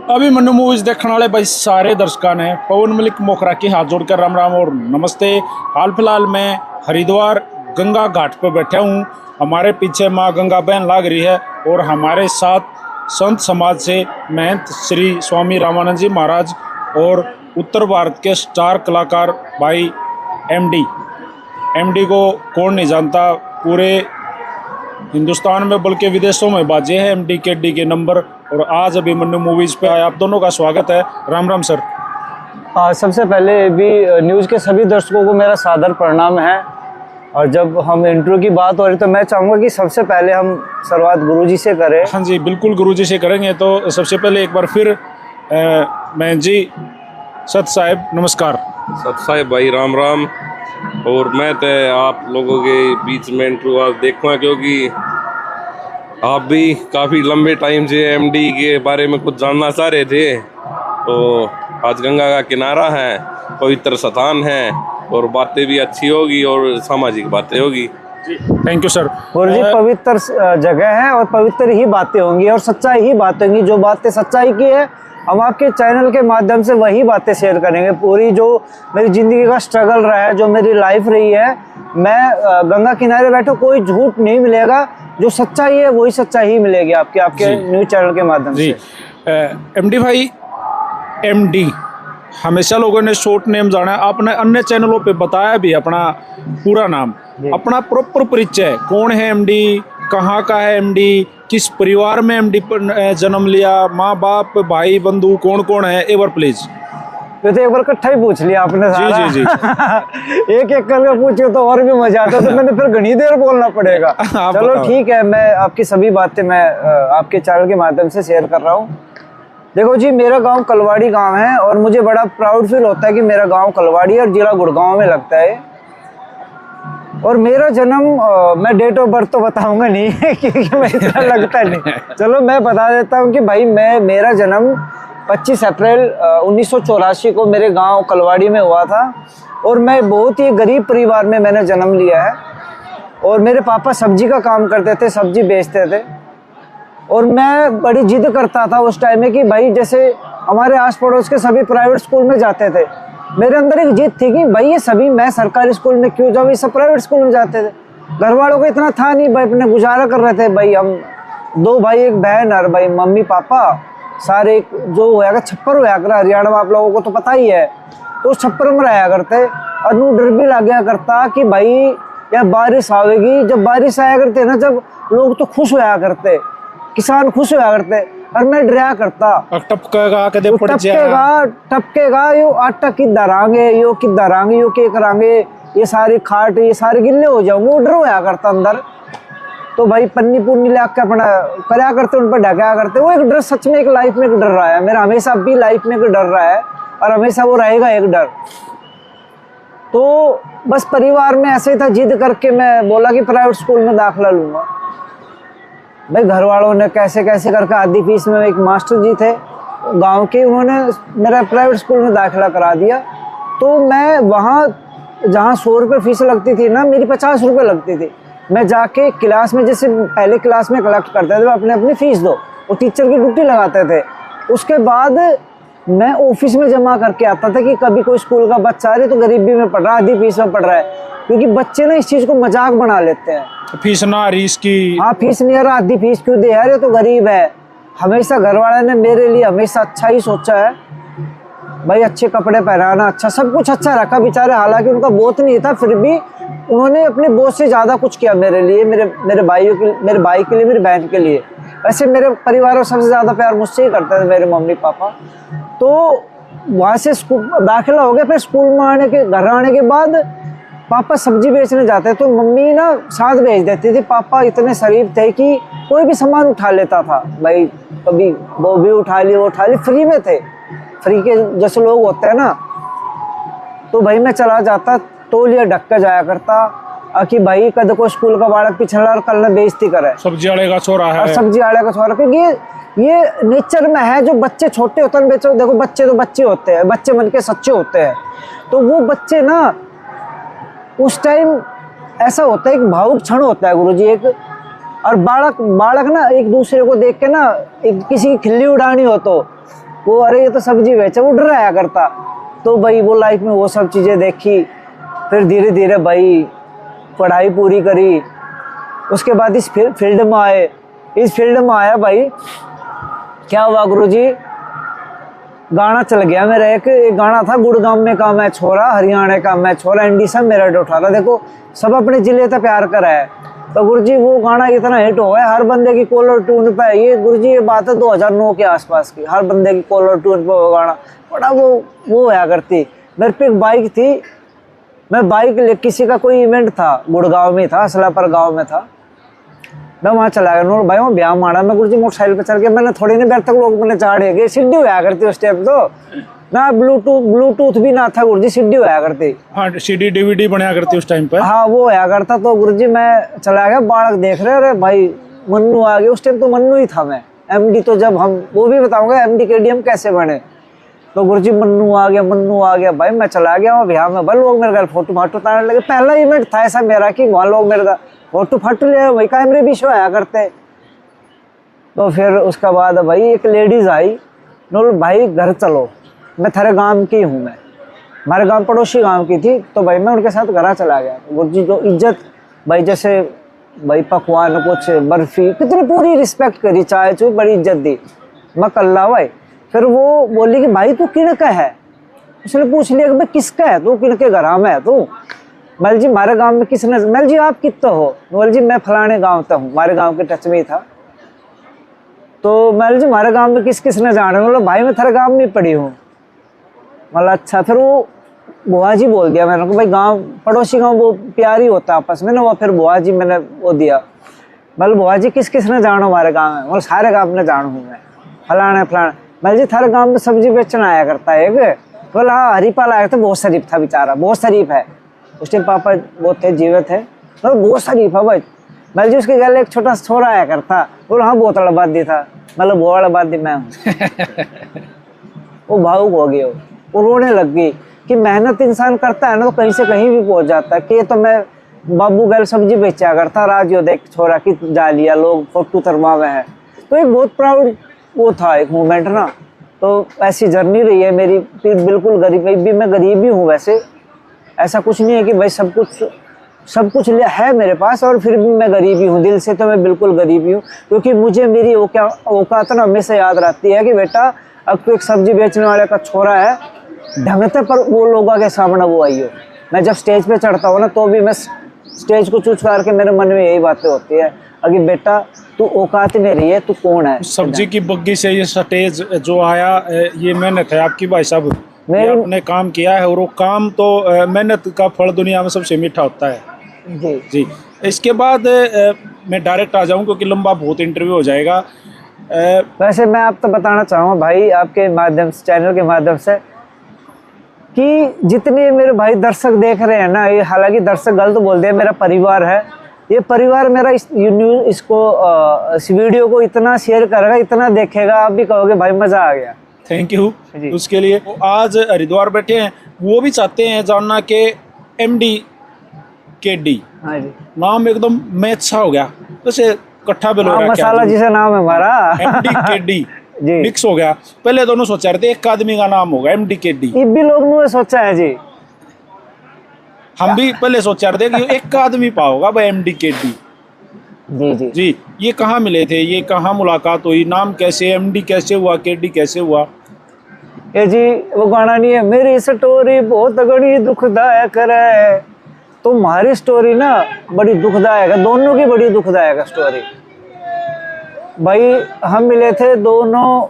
अभी मन्नू मूवीज देखने वाले भाई सारे दर्शकों ने पवन मलिक मोखरा की हाथ जोड़कर राम राम और नमस्ते। हाल फिलहाल मैं हरिद्वार गंगा घाट पर बैठा हूँ। हमारे पीछे माँ गंगा बहन लाग रही है और हमारे साथ संत समाज से महंत श्री स्वामी रामानंद जी महाराज और उत्तर भारत के स्टार कलाकार भाई एमडी को कौन नहीं जानता, पूरे हिंदुस्तान में बल्कि विदेशों में बाजे हैं एमडी के डी के नंबर। और आज अभी मन्नू मूवीज पे आए, आप दोनों का स्वागत है। राम राम सर। सबसे पहले भी न्यूज़ के सभी दर्शकों को मेरा सादर प्रणाम है। और जब हम इंट्रो की बात हो रही तो मैं चाहूँगा कि सबसे पहले हम शुरुआत गुरुजी से करें। हाँ जी, बिल्कुल गुरुजी से करेंगे। तो सबसे पहले एक बार फिर मैं जी सत साहिब नमस्कार। सत साहिब भाई राम राम। और मैं तो आप लोगों के बीच में इंटरव्यू आज देखूँगा, क्योंकि आप भी काफ़ी लंबे टाइम से एमडी के बारे में कुछ जानना चाह रहे थे। तो आज गंगा का किनारा है, पवित्र स्थान है और बातें भी अच्छी होगी और सामाजिक बातें होगी। Thank you sir. गुरुजी पवित्र जगह है और पवित्र ही बातें होंगी और सच्चाई ही बातें होंगी। जो बातें सच्चाई की है हम आपके चैनल के माध्यम से वही बातें शेयर करेंगे। पूरी जो मेरी ज़िंदगी का स्ट्रगल रहा है, जो मेरी लाइफ रही है, मैं गंगा किनारे बैठो, कोई झूठ नहीं मिलेगा। जो सच्चाई है वही सच्चाई ही मिलेगी आपके न्यूज़ चैनल के माध्यम से। एमडी भाई, एमडी हमेशा लोगों ने शॉर्ट नेम जाना है, आपने अन्य चैनलों पे बताया भी अपना पूरा नाम, अपना प्रॉपर परिचय। कौन है एमडी, कहाँ का है एमडी, किस परिवार में एमडी जन्म लिया, माँ बाप भाई बंधु कौन कौन है, एक बार प्लीज। ये तो एक बार इकट्ठा ही पूछ लिया आपने सारा। जी। एक एक करके पूछे तो और भी मजा आता, तो मैंने फिर घनी देर बोलना पड़ेगा। चलो ठीक है, मैं आपकी सभी बातें मैं आपके चैनल के माध्यम से शेयर कर रहा हूँ। देखो जी, मेरा गांव कलवाड़ी गांव है और मुझे बड़ा प्राउड फील होता है कि मेरा गांव कलवाड़ी और जिला गुड़गांव में लगता है। और मेरा जन्म मैं डेट ऑफ बर्थ तो बताऊंगा नहीं क्योंकि मैं इतना लगता नहीं। चलो मैं बता देता हूँ कि भाई मेरा जन्म 25 अप्रैल 1984 को मेरे गांव कलवाड़ी में हुआ था। और मैं बहुत ही गरीब परिवार में मैंने जन्म लिया है। और मेरे पापा सब्जी का काम करते थे, सब्जी बेचते थे। और मैं बड़ी जिद करता था उस टाइम में कि भाई जैसे हमारे आस पड़ोस के सभी प्राइवेट स्कूल में जाते थे, मेरे अंदर एक जिद थी कि भाई ये सभी मैं सरकारी स्कूल में क्यों जाऊँ, ये सब प्राइवेट स्कूल में जाते थे। घर वालों को इतना था नहीं, भाई अपने गुजारा कर रहे थे। भाई हम 2 भाई 1 बहन और भाई मम्मी पापा सारे जो होया छप्पर होया कर हरियाणा में, आप लोगों को तो पता ही है। तो उस छप्पर में रहा करते और नू डर भी लग गया करता कि भाई यार बारिश आवेगी। जब बारिश आया करते ना, जब लोग तो खुश होया करते, किसान खुश होया करते, और मैं डरा करता टपकेगा यो आटा किधर आएंगे, यो किधर आएंगे, यो के करांगे, ये सारी खाट ये सारे गिल्ले हो जाऊंगे। वो डर होया करता अंदर। तो भाई पन्नी पुन्नी ला के अपना कराया करते, उन पर ढकाया करते। वो एक डर सच में एक लाइफ में एक डर रहा है मेरा, हमेशा भी लाइफ में एक डर रहा है और हमेशा वो रहेगा एक डर। तो बस परिवार में ऐसे ही था, जिद करके मैं बोला कि प्राइवेट स्कूल में दाखिला लूँगा। भाई घर वालों ने कैसे कैसे करके आधी फीस में, एक मास्टर जी थे गांव के, उन्होंने मेरा प्राइवेट स्कूल में दाखिला करा दिया। तो मैं वहाँ जहाँ 100 रुपये फीस लगती थी ना, मेरी 50 रुपये लगती थी। मैं जाके क्लास में, जैसे पहले क्लास में कलेक्ट करते थे, अपने अपनी फ़ीस दो, वो टीचर की ड्यूटी लगाते थे। उसके बाद मैं ऑफिस में जमा करके आता था कि कभी कोई स्कूल का बच्चा आ रही तो गरीबी में पढ़ रहा है, आधी फीस में पढ़ रहा है। क्योंकि बच्चे ना इस चीज़ को मजाक बना लेते हैं, फीस ना आ रही इसकी, हाँ फीस नहीं आ रहा, आधी फीस क्यों दे यार, ये तो गरीब है। हमेशा घर वाले ने मेरे लिए हमेशा अच्छा ही सोचा है। भाई अच्छे कपड़े पहनाना, अच्छा सब कुछ अच्छा रखा बेचारे। हालांकि उनका बहुत नहीं था, फिर भी उन्होंने अपने बोझ से ज़्यादा कुछ किया मेरे लिए, मेरे भाई के लिए, मेरी बहन के लिए। वैसे मेरे परिवार में सबसे ज़्यादा प्यार मुझसे ही करते थे मेरे मम्मी पापा। तो वहाँ से स्कूल दाखिला हो गया। फिर स्कूल में घर आने के बाद पापा सब्जी बेचने जाते तो मम्मी ना साथ भेज देती थी। पापा इतने शरीफ थे कि कोई भी सामान उठा लेता था। भाई कभी गोभी उठा ली, वो उठा ली, फ्री में थे, फ्री के जैसे लोग होते हैं ना। तो भाई मैं चला जाता, तो लिया ढक के जाया करता कि भाई कद को स्कूल का बालक पिछड़ा और कल ने बेइज्जती करे, सब्जी आड़े का छोरा है, सब्जी आड़े का छोरा। क्योंकि ये नेचर में है। जो बच्चे छोटे होते हैं, बेचो देखो बच्चे तो बच्चे होते हैं, बच्चे मन के सच्चे होते हैं। तो वो बच्चे ना उस टाइम ऐसा होता है, एक भावुक क्षण होता है गुरुजी एक। और बालक ना एक दूसरे को देख के ना, एक किसी की खिल्ली उड़ानी हो तो वो अरे ये तो सब्जी बेचे, वो डराया करता। तो भाई वो लाइफ में वो सब चीज़ें देखी, फिर धीरे धीरे भाई पढ़ाई पूरी करी, उसके बाद इस फील्ड में आए। इस फील्ड में आया भाई, क्या हुआ गुरुजी, गाना चल गया मेरा। एक गाना था, गुड़गांव में का मैं छोरा, हरियाणा का मैं छोरा, एंडी सब मेरा डोठारा। देखो सब अपने जिले तक प्यार करा है, तो गुरुजी वो गाना इतना हिट हो गया, हर बंदे की कॉलर ट्यून पे। ये गुरुजी ये बात है 2009 के आसपास की, हर बंदे की कॉलर ट्यून पे वो गाना बड़ा वो होया करती। मेरे पे एक बाइक थी, मैं बाइक ले, किसी का कोई इवेंट था, गुड़गांव में था, असलापुर गाँव में था, मैं वहाँ चला गया। नोट भाई वहाँ ब्याह मारा, मैं गुरुजी मोटरसाइकिल पे चल के, मैंने थोड़ी नहीं देर तक लोग मैंने चाड़े गए, सीढ़ी होया करती उस टाइम तो ना, ब्लूटूथ भी ना था गुरुजी, सीढ़ी होया करती। हाँ, सीडी डीवीडी बनाया करती उस टाइम पे। हाँ वो होया करता। तो गुरुजी मैं चला गया, बालक देख रहे, अरे भाई मन्नू आ गया। उस टाइम तो मन्नू ही था मैं, एमडी तो जब हम, वो भी बताऊंगा एमडी केडीएम कैसे बने। तो गुरुजी मन्नू आ गया, मन्नू आ गया भाई। मैं चला गया वहाँ ब्याह में, भाई लोग मेरे घर फोटो फाटो उतारने लगे। पहला इवेंट था ऐसा मेरा कि वहाँ लोग मेरे फोटो फाटो ले, वही कैमरे भी शो आया करते। तो फिर उसके बाद भाई एक लेडीज आई, बोल भाई घर चलो, मैं थारे गांव की हूँ, मैं हमारे गांव पड़ोसी गांव की थी। तो भाई मैं उनके साथ घर चला गया। गुरुजी जो इज्जत भाई, जैसे भाई पकवान कुछ बर्फी, कितनी पूरी रिस्पेक्ट करी, चाय चू बड़ी इज्जत दी, मैं कल्ला भाई। फिर वो बोली कि भाई तू किन का है, उसने पूछ लिया कि भाई किसका है तू, किन के घर में है तू। मैल जी हमारे गांव में किसने, मैल जी आप कितना हो, मैल जी मैं फलाने गांव तक हूँ, हमारे गांव के टच में ही था। तो मैल जी हमारे गांव में किस किसने जाना, बोला भाई मैं थारे गांव में पड़ी हूँ। मतलब अच्छा। फिर वो बुआ जी बोल दिया मैंने को, भाई गांव पड़ोसी गांव वो प्यार ही होता आपस में ना, वो फिर बुआ जी मैंने वो दिया। मतलब बुआ जी किस किसने जाना हमारे गाँव में, मतलब सारे गाँव में जाना हूँ मैं, फलाना फलाना। मैल जी थारे गाँव में सब्जी बेचना आया करता है एक, बोला हाँ हरीपाल आया था, बहुत शरीफ था बेचारा, बहुत शरीफ है। उस टाइम पापा वो थे, जीवित है, मतलब बहुत शरीफ है भाई। मैल जी उसके घर एक छोटा सा छोरा आया करता, बोला हाँ बहुत अड़बादी था, मतलब बहुत अड़बादी मैं हूँ। वो भावुक हो गए, वो रोने लग गई कि मेहनत इंसान करता है ना तो कहीं से कहीं भी पहुंच जाता है। कि तो मैं बाबू गैल सब्जी बेचा करता, राजियो देख छोरा की जा लिया, लोग फोटो तरवावे हैं। तो एक बहुत प्राउड वो था एक मोमेंट ना। तो ऐसी जर्नी रही है मेरी, फिर बिल्कुल गरीब भी, मैं गरीब ही हूँ वैसे, ऐसा कुछ नहीं है कि भाई सब कुछ है मेरे पास, और फिर भी मैं गरीब ही हूँ, दिल से तो मैं बिल्कुल गरीब ही हूँ। क्योंकि मुझे मेरी औकात ना हमेशा याद रहती है कि बेटा अब तो एक सब्जी बेचने वाले का छोरा है, ढंगते पर वो लोगों के सामने वो आई हो। मैं जब स्टेज पे चढ़ता हूँ ना, तो भी मैं स्टेज को चूज करके मेरे मन में यही बातें होती है, अगर बेटा तू औकात में रही है, तू कौन है। सब्जी की बग्गी से ये स्टेज जो आया, ये मेहनत है आपकी भाई साहब, आपने काम किया है, और वो काम तो मेहनत का फल दुनिया में सबसे मीठा होता है। जी। इसके बाद मैं डायरेक्ट आ जाऊं क्योंकि लंबा बहुत इंटरव्यू हो जाएगा। वैसे मैं आप तो बताना चाहूँगा भाई आपके माध्यम से, चैनल के माध्यम से, कि जितने मेरे भाई दर्शक देख रहे हैं ना, ये हालांकि दर्शक गलत बोलते हैं, मेरा परिवार है, ये परिवार मेरा इस वीडियो को इतना शेयर करेगा, इतना देखेगा, आप भी कहोगे भाई मजा आ गया। थैंक यू उसके लिए। आज हरिद्वार बैठे हैं, वो भी चाहते हैं जानना कि MD KD, हाँ जी, नाम एकदम मैच अच्छा हो गया, जैसे कट्ठा बेल हो रहा है, मसाला जिसे नाम है हमारा MD KD मिक्स हो गया। पहले दोनों सोचा रहे थे एक आदमी का नाम होगा MD KD, ये भी लोग ने सोचा है जी, हम भी पहले सोचा रहे थे कि एक आदमी पाओगा भाई MD KD। जी, ये कहाँ मिले थे, ये कहाँ मुलाकात हुई, नाम कैसे, MD कैसे हुआ, KD कैसे हुआ? ये जी वो गाना नहीं है, मेरी स्टोरी बहुत बड़ी दुखदायक है, तो हमारी स्टोरी ना बड़ी दुखदायक है, दोनों की बड़ी दुखदायक है स्टोरी। भाई हम मिले थे दोनों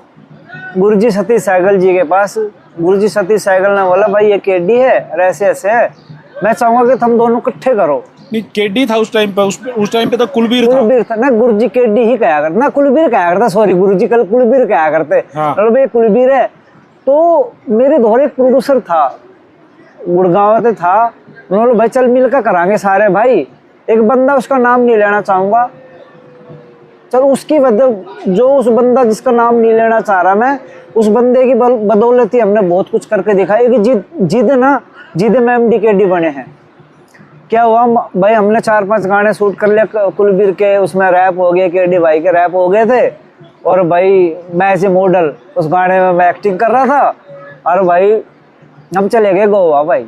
गुरुजी सतीश सहगल जी के पास। गुरुजी सतीश सहगल ने बोला भाई ये KD है और ऐसे ऐसे है, मैं चाहूंगा कि तुम दोनों इकट्ठे करो। नहीं, KD था उस टाइम पे, उस टाइम पे तो कुलबीर था ना, गुरुजी KD ही कहा करता ना, कुलबीर कहा करता, सॉरी गुरुजी कल कुलबीर कहा करते। हाँ। भाई कुलबीर है। तो मेरे दौरे एक प्रोड्यूसर था, गुड़गांव से था, उन्होंने भाई चल मिलकर करांगे सारे भाई, एक बंदा उसका नाम नहीं लेना चाहूंगा, चल उसकी वजह, जो उस बंदा जिसका नाम नहीं लेना चाह रहा मैं, उस बंदे की बदौलत ही हमने बहुत कुछ करके दिखाया कि जिद में MD KD बने हैं। क्या हुआ भाई, हमने 4-5 गाने शूट कर लिया कुलबीर के, उसमें रैप हो गए, KD भाई के रैप हो गए थे, और भाई मैं ऐसे मॉडल उस गाने में मैं एक्टिंग कर रहा था। और भाई हम चले गए गोवा भाई।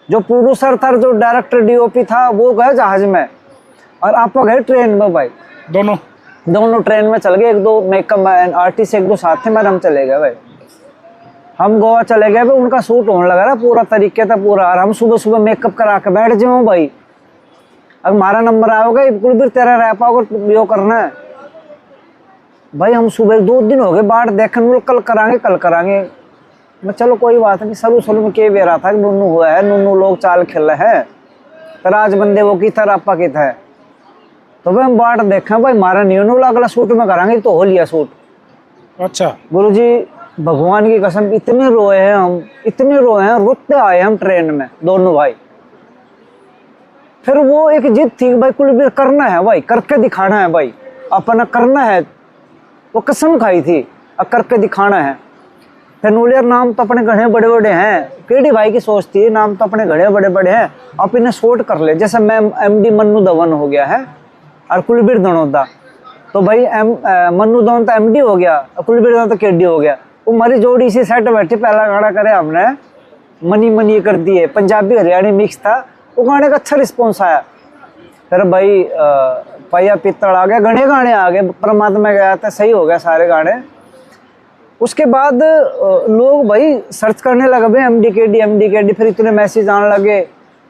जो प्रोड्यूसर था, जो डायरेक्टर डीओपी था, वो गए जहाज में और आप गए ट्रेन में भाई। दोनों ट्रेन में चल गए। एक दो मेकअप आर्टिस्ट एक दो साथ थे, मैं हम चले गए भाई। हम गोवा चले गए भाई, उनका शूट होने लगा ना पूरा तरीके था पूरा। और हम सुबह सुबह मेकअप करा के बैठ जाओ भाई। अब हमारा नंबर आओगे कुलबीर तेरा रैप होगा यो करना है भाई। हम सुबह 2 दिन हो गए बाट देखने, कल करांगे। मैं चलो कोई बात नहीं, सरू में के भी रहा था कि नूनू हुआ है, नूनू लोग चाल खेल रहे हैं, तराज बंदे वो की था रापा की था। तो भाई हम बाट देखा भाई, मारा नहीं नूला, अगला शूट में करांगे तो हो लिया शूट। अच्छा गुरुजी भगवान की कसम इतने रोए हैं हम, इतने रोए हैं, रोते आए हम ट्रेन में दोनों भाई। फिर वो एक जिद थी भाई, कुलबीर करना है भाई, करके दिखाना है भाई, अपना करना है। वो कसम खाई थी अब करके दिखाना है। फिर नूलियर नाम तो अपने घड़े बड़े बड़े हैं, केडी भाई की सोच थी नाम तो अपने घड़े बड़े बड़े हैं, आप इन्हें शॉर्ट कर ले। जैसे मैं एमडी मन्नू धवन हो गया है और कुलबीर धनोदा, तो भाई मन्नू धवन तो एमडी हो गया और कुलबीर धवन तो केडी हो गया। वो हमारी जोड़ी से सेट बैठी, पहला गाना करे हमने मनी मनी कर दिए, पंजाबी हरियाणी मिक्स था। वो गाने का अच्छा रिस्पॉन्स आया। फिर भाई पैया पित्तड़ आ गया, घने गाने आ गए, परमात्मा गया था, सही हो गया सारे गाने। उसके बाद लोग भाई सर्च करने लगे भाई एमडी। फिर इतने मैसेज आने लगे,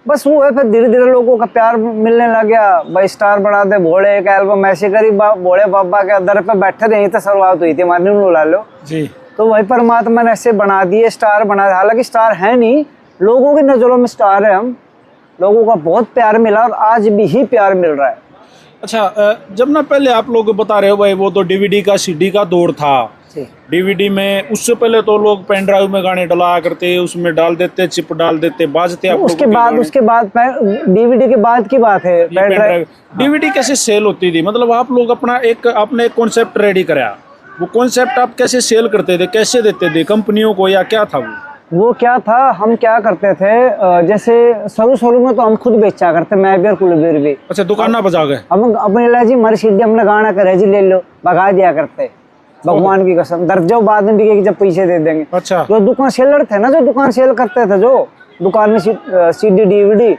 बस वो है। फिर धीरे धीरे लोगों का प्यार मिलने लग गया भाई। स्टार बना दे भोले, एक एल्बम ऐसे करी भोले बाबा के दर पे बैठे रहे थे, शुरुआत हुई थी हमारी ला लो जी। तो भाई परमात्मा ने ऐसे बना दिए, स्टार बना दिए। हालांकि स्टार है नहीं, लोगों की नजरों में स्टार है हम। लोगों का बहुत प्यार मिला और आज भी प्यार मिल रहा है। अच्छा, जब ना पहले आप लोग बता रहे हो भाई, वो तो डीवीडी का सीडी का दौर था। डीवीडी में उससे पहले तो लोग पेन ड्राइव में गाने डलाया करते, उसमें डाल देते, चिप डाल देते, बाजते। आप उसके बाद डीवीडी के बाद की बात है। पेन ड्राइव डीवीडी कैसे सेल होती थी? मतलब आप लोग आपने एक कॉन्सेप्ट रेडी कराया, वो कॉन्सेप्ट आप कैसे सेल करते थे, कैसे देते थे कंपनियों को, या क्या था वो क्या था? हम क्या करते थे, जैसे शुरू में तो हम खुद बेचा करते, मैं भी और कुलबीर भी। अच्छा, दुकान ना बजा गए? हम अपने ला जी हमारी सीडी हमने गाना करे जी ले लो, भगा दिया करते, भगवान की कसम। दर्जो बाद में बिकेगी जब पैसे दे देंगे। अच्छा। जो दुकान सेलर थे ना, जो दुकान सेल करते थे, जो दुकान में सीडी डीवीडी,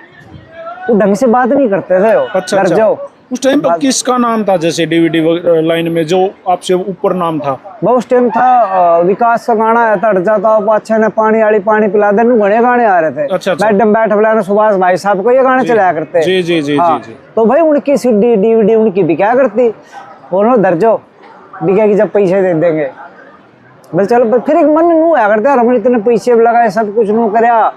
वो ढंग से बात नहीं करते थे। अच्छा, दर्जो उस टाइम पर किसका नाम था? जैसे डीवीडी लाइन में जो आपसे ऊपर नाम था? वो उस टाइम था विकास का गाना है, तड़ जाता अच्छा ने पानी वाली पानी पिला दे, घने गाने आ रहे थे। अच्छा। मैडम बैठ बुलाना, सुभाष भाई साहब को ये गाने चलाया करते। जी जी जी हाँ। जी। तो भाई उनकी सीडी डीवीडी उनकी भी क्या करती, बोलो दर्जो बिकेगी जब पैसे दे देंगे। बस चलो, फिर एक मन नू आया करते, हमने इतने पैसे लगाए, सब कुछ नू कराया,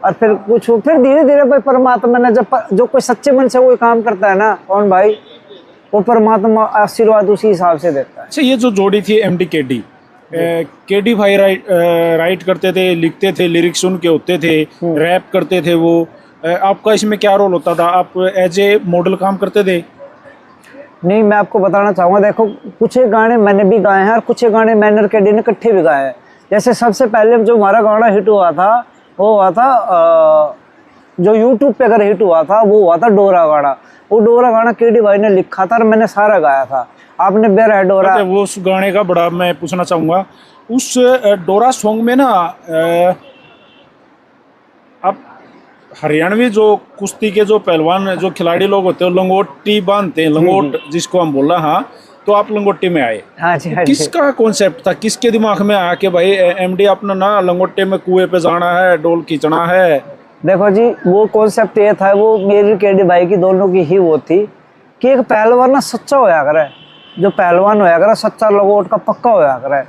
और फिर धीरे धीरे भाई परमात्मा ने जो कोई सच्चे मन से कोई काम करता है ना कौन भाई, वो परमात्मा आशीर्वाद उसी हिसाब से देता है। अच्छा, ये जो जोड़ी थी एमडी केडी भाई राइट करते थे, लिखते थे, लिरिक्स उनके होते थे, रैप करते थे वो। आपका इसमें क्या रोल होता था? आप एज ए मॉडल काम करते थे? नहीं, मैं आपको बताना चाहूँगा, देखो कुछ गाने मैंने भी गाए हैं और कुछ गाने मैंने और केडी ने इकट्ठे भी गाए हैं। जैसे सबसे पहले जो हमारा गाना हिट हुआ था, वो हुआ था जो यूट्यूब पे अगर हिट हुआ था, वो हुआ था डोरा गाना। वो डोरा गाना केडी भाई ने लिखा था और मैंने सारा गाया था। आपने बेरा है डोरा। अच्छा, वो उस गाने का बड़ा मैं पूछना चाहूँगा, उस डोरा सॉन्ग में ना आप हरियाणवी जो कुश्ती के जो पहलवान जो खिलाड़ी लोग होते हैं, लंगोटी बांधते हैं, लंगोट जिसको हम बोला। हाँ, तो आप लंगोटी में आए। हाँ जी, हाँ जी। किसका कॉन्सेप्ट था, किसके दिमाग में आया कि भाई एमडी अपना ना लंगोटे में कुएं पे जाना है, डोल खींचना है? देखो जी, वो कॉन्सेप्ट ये था, वो मेरी केडी भाई की दोनों की ही वो थी कि एक पहलवान ना सच्चा होया करे, जो पहलवान होया करे सच्चा, लंगोट का पक्का होया करे।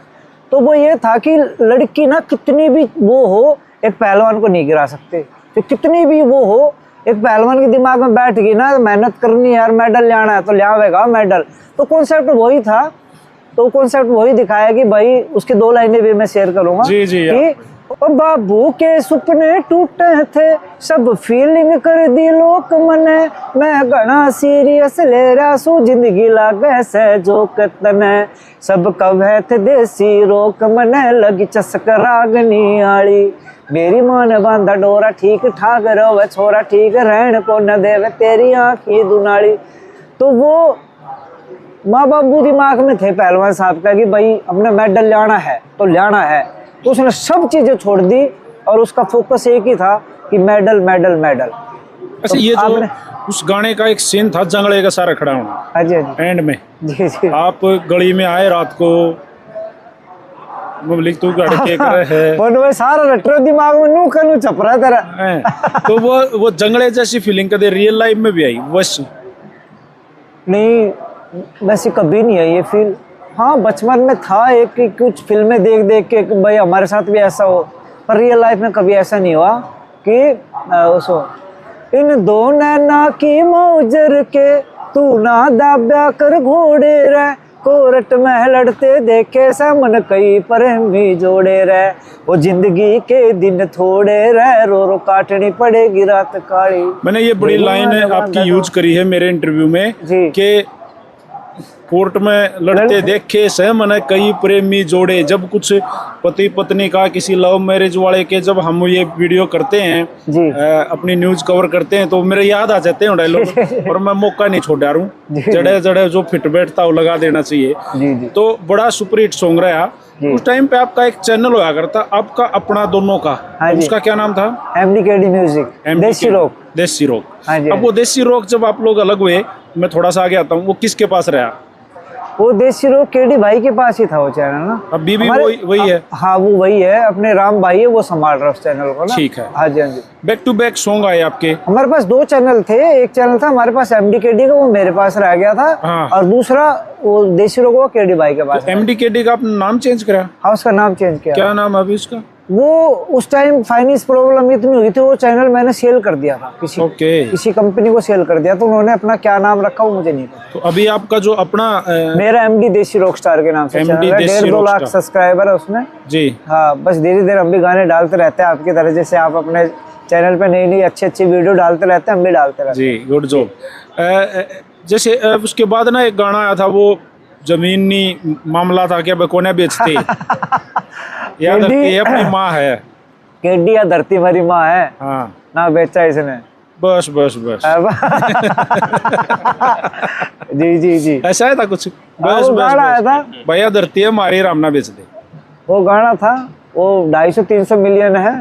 तो वो ये था कि लड़की ना कितनी भी वो हो, एक पहलवान को नहीं गिरा सकते। तो कितनी भी वो हो, एक पहलवान के दिमाग में बैठ गई ना, मेहनत करनी है यार, मेडल लाना है तो लियावेगा मेडल। तो कॉन्सेप्ट वही था। तो कॉन्सेप्ट वही दिखाया कि भाई, उसकी 2 लाइनें भी मैं शेयर करूंगा। जी जी। कि ओ बाबू के सुपने टूटे थे, सब फीलिंग कर दी लोक मने, मैं घना सीरियस ले रहा सू, जिंदगी लागे से जो कतने, सब कवे थे देसी रोक मने, लगी चस्क रागनी आली, मेरी मां ने बांधा डोरा, ठीक ठाक रहो छोरा, ठीक रहन को न देवे तेरी आँखी दुनाली। तो वो माँ बाबू दिमाग में थे पहलवान साहब का कि भाई अपना मेडल लाना है तो लाना है, तो उसने सब चीजें छोड़ दी और उसका फोकस एक ही था कि मेडल मेडल मेडल। अच्छा, ये जो उस गाने का एक सीन था जंगले का सारा खड़ा होना, हाँ जी हाँ एंड में जी जी आप गली में आए रात को, ममलिक तू गड़के करे है और भाई सारा रटरो दिमाग में नू कनू छप रहा है तेरा। हैं। तो वो जंगले जैसी फीलिंग कभी रियल लाइफ में भी आई बस? नहीं, वैसे कभी नहीं है ये फील। हाँ बचपन में था एक कि कुछ फिल्में देख देख के कि भाई हमारे साथ भी ऐसा हो, पर रियल लाइफ में कभी ऐसा नहीं हुआ कि उसो इन दो नैना की मौजर के तू ना दाब्या कर घोड़े रह, कोरट में लड़ते देखे समन कई प्रेमी जोड़े रह, वो जिंदगी के दिन थोड़े रह, रो रो काटनी पड़ेगी रात काली। मैंने ये बड़ी लाइन आपकी यूज करी है मेरे इंटरव्यू में जी। कि कोर्ट में लड़ते देखे से मन कई प्रेमी जोड़े। जब कुछ पति पत्नी का किसी लव मैरिज वाले के जब हम ये वीडियो करते हैं जी अपनी न्यूज कवर करते हैं तो मेरे याद आ जाते हैं डायलॉग और मैं मौका नहीं छोड़ रहा हूँ। जड़े जड़े जो फिट बैठता वो लगा देना चाहिए। जी जी तो बड़ा सुपर हिट सॉन्ग रहा। उस टाइम पे आपका एक चैनल हुआ करता, आपका अपना दोनों का, हाँ जी। उसका क्या नाम था? MDKD म्यूजिक, देसी रॉक। देसी रॉक। हाँ जी। अब वो देसी रॉक जब आप लोग अलग हुए, मैं थोड़ा सा आगे आता हूँ, वो किसके पास रहा? वो देसी रॉक KD भाई के पास ही था वो चैनल ना। अभी भी हमारे- वही है? हाँ वो वही है, अपने राम भाई है वो संभाल रहा है उस चैनल को ना। ठीक है। हाँ जी हाँ जी। बैक टू बैक सॉन्ग आए आपके? हमारे पास दो चैनल थे, एक चैनल था हमारे पास MDKD का, वो मेरे पास रह गया था। हाँ। और दूसरा वो देसी रॉक वो KD भाई के पास था। MDKD का आपने नाम चेंज करा? हाँ उसका नाम चेंज किया। क्या नाम है अभी उसका? वो उस टाइम फाइनेंस प्रॉब्लम इतनी हुई थी, वो चैनल मैंने सेल कर दिया था ओके। किसी कंपनी को सेल कर दिया, तो उन्होंने अपना क्या नाम रखा वो मुझे नहीं पता। तो अभी आपका जो अपना मेरा MD देसी रॉक स्टार के नाम से MD चैनल है, देसी 1.5-2 लाख रॉकस्टार। सब्सक्राइबर है उसमें। जी हाँ बस धीरे धीरे हम भी गाने डालते रहते हैं आपकी तरह, जैसे आप अपने चैनल पे नई नई अच्छी अच्छी वीडियो डालते रहते हैं, हम भी डालते रहते जी, गुड जॉब। जैसे उसके बाद ना एक गाना आया था, वो जमीनी मामला था, क्या कोने बेचते याद रखती है अपनी माँ है। हैं। KD या धरती मेरी माँ है हाँ ना, बेचा इसने। बस बस बस जी जी जी ऐसा है था कुछ। हाँ, बस वो गाना आया बस था, भैया धरती है मारी राम ना बेच दे। वो गाना था, वो 250-300 मिलियन है।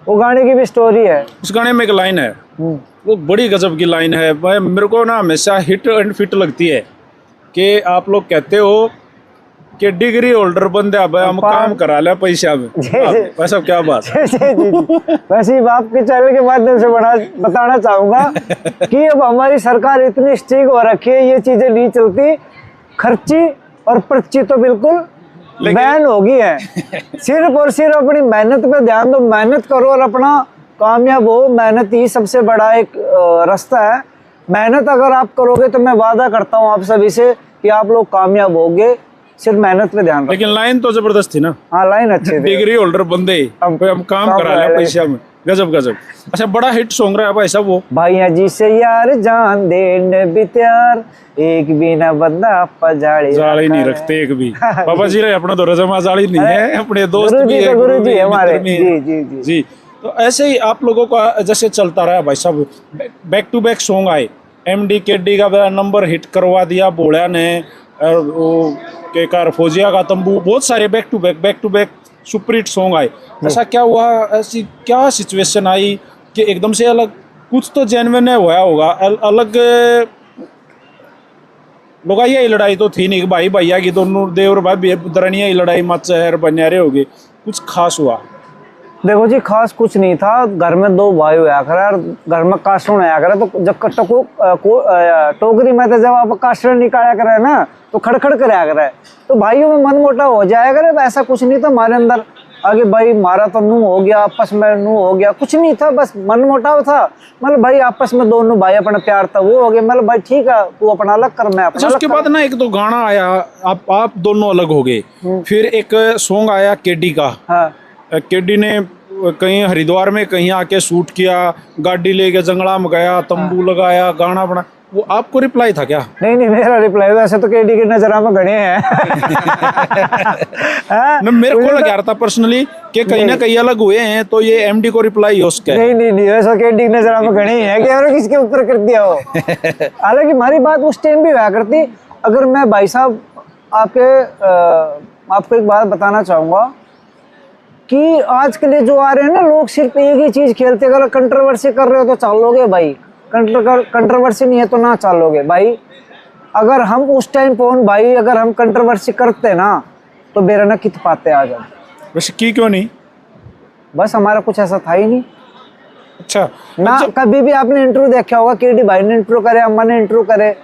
वो गाने की भी स्टोरी है। उस गाने में एक लाइन है, वो बड़ी गजब की लाइन है, मेरे को ना हमेशा हिट एंड फिट लगती है कि आप लोग कहते हो कि डिग्री होल्डर बंदे अब हम काम करा ले पैसा में। वैसा क्या बात है? वैसे ही आपके चैनल के माध्यम से बताना चाहूंगा कि अब हमारी सरकार इतनी स्ट्रिक्ट हो रखी है, ये चीजें नहीं चलती। खर्ची और पर्ची तो बिल्कुल बैन हो गई है। सिर्फ और सिर्फ अपनी मेहनत पे ध्यान दो, मेहनत करो और अपना कामयाब हो। मेहनत ही सबसे बड़ा एक रास्ता है। मेहनत अगर आप करोगे तो मैं वादा करता हूँ आप सभी से कि आप लोग कामयाब होगे। सिर्फ मेहनत पे ध्यान रखो। लेकिन लाइन तो जबरदस्त थी ना। हाँ लाइन अच्छी थी। डिग्री होल्डर बंदे हम काम करा ले पैसा में, गजब गजब। अच्छा, बड़ा हिट सॉन्ग रहा है भाई साहब वो। भाइया जी से यार जान देने भी तैयार, एक भी ना बंदा आपा जाली नहीं रखते एक भी। बाबा जी रहे अपना तो रजमा जाली नहीं है, अपने दोस्त भी है, गुरु जी हमारे। मित्र भी है। जी जी जी जी। तो ऐसे ही आप लोगों का जैसे चलता रहा भाई साहब, बैक टू बैक सॉन्ग आए। MDKD का नंबर हिट करवा दिया बोलिया ने, और वो केकार फौजिया का तंबू, बहुत सारे back to back super hit song आए। ऐसा क्या हुआ, ऐसी क्या सिचुएशन आई कि एकदम से अलग कुछ तो जेन्युइन हुआ होगा? अलग लोग यही लड़ाई तो थी नहीं, भाई भैया की दोनों देवर भाई दरनिया ही लड़ाई मत शहर बनियारे हो गए, कुछ खास हुआ? देखो जी, खास कुछ नहीं था। घर में दो भाई हुआ करे और घर में कास्टन आया करे, तो जब टोकरी में तो जब आप कास्टन निकाला करे ना तो खड़खड़ कराया करे, तो भाइयों में मन मोटा हो जाया करे। ऐसा कुछ नहीं था हमारे अंदर आगे भाई मारा तो नू हो गया, आपस में नू हो गया, कुछ नहीं था। बस मन मोटाव था, मतलब भाई आपस में दोनों भाई अपना प्यार था, वो हो गया। मतलब भाई ठीक है, तू अपना अलग कर, मैं अपना। उसके बाद ना एक तो गाना आया, आप दोनों अलग हो गए। फिर एक सॉन्ग आया KD का। हाँ KD ने कहीं हरिद्वार में कहीं आके शूट किया, गाड़ी लेके जंगला में गया, तंबू लगाया, गाना बना, वो आपको रिप्लाई था क्या? नहीं नहीं, मेरा रिप्लाई वैसे तो KD की नजर में गणे हैं। मेरे को लग रहा था पर्सनली कि कहीं ना कहीं अलग हुए हैं, तो ये MD को रिप्लाई हो उसका। नहीं नहीं नहीं, वैसा KD की नजर में गणे ही है कि यार किसके ऊपर कर दिया हो। हालांकि हमारी बात उस टाइम भी हुआ करती, अगर मैं भाई साहब आपको एक बात बताना चाहूँगा कि आज के लिए जो आ रहे हैं ना लोग, सिर्फ एक ही चीज़ खेलते, अगर कंट्रोवर्सी कर रहे हो तो चालोगे भाई, कंट्रोवर्सी नहीं है तो ना चालोगे भाई। अगर हम उस टाइम पहुँच भाई, अगर हम कंट्रोवर्सी करते ना तो बेरना कित पाते आज हम। वैसे की क्यों नहीं? बस हमारा कुछ ऐसा था ही नहीं। अच्छा ना कभी भी आपने इंटरव्यू देखा होगा केडी भाई ने इंटरव्यू करे, अम्मा ने इंटरव्यू करे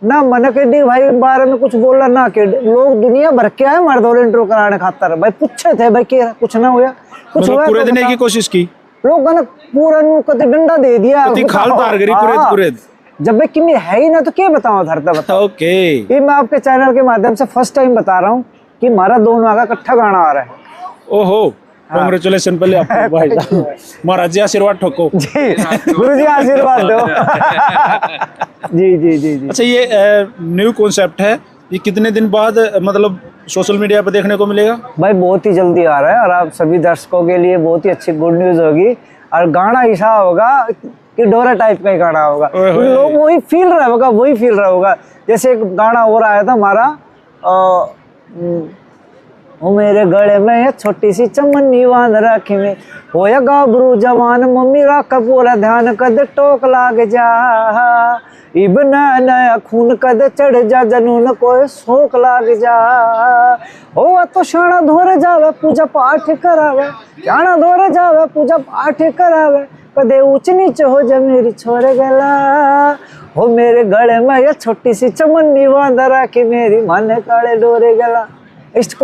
ना, मन केडी भाई बारे में कुछ बोला ना, केडी लोग दुनिया भर के आए मर्द और इंटरव्यू कराने खातर भाई, पूछे थे भाई क्या कुछ ना हुआ, कुछ हुआ कुरेद तो देने की कोशिश की, लोगों ने पूरा नु कते डंडा दे दिया, खाल तार गरी कुरेद जब भाई किन्नी है ही ना तो क्या बताऊं धरता बताओ। ओके, ये मैं आपके चैनल के माध्यम से फर्स्ट टाइम बता रहा हूँ कि हमारा दोनों का इकट्ठा गाना आ रहा है। ओहो, कांग्रेचुलेशन पहले आपको भाई साहब, महाराज जी आशीर्वाद ठोको जी, गुरु जी आशीर्वाद दो। जी जी जी जी। अच्छा, ये न्यू कॉन्सेप्ट है, ये कितने दिन बाद मतलब सोशल मीडिया पर देखने को मिलेगा? भाई बहुत ही जल्दी आ रहा है और आप सभी दर्शकों के लिए बहुत ही अच्छी गुड न्यूज होगी, और गाना ऐसा होगा कि डोरा टाइप का ही गाना होगा, लोग वही फील रहा होगा, जैसे एक गाना हो रहा है था हमारा, वो मेरे गले में ये छोटी सी चमन्नी बांध रखी में, होया गाभरू जवान मम्मी राख पूरा ध्यान कद टोक लाग जा, इब नया खून कद चढ़ जा जनून कोई शोक लाग जा, हो तो शाना धोरे जावे पूजा पाठ करावे, शाना धोरे जावे पूजा पाठ करावे, कदे ऊंच नीच हो जा मेरी छोरे गला, हो मेरे गले में ये छोटी सी चमन्नी बांध रखी मेरी मन काले डोरे गला। इस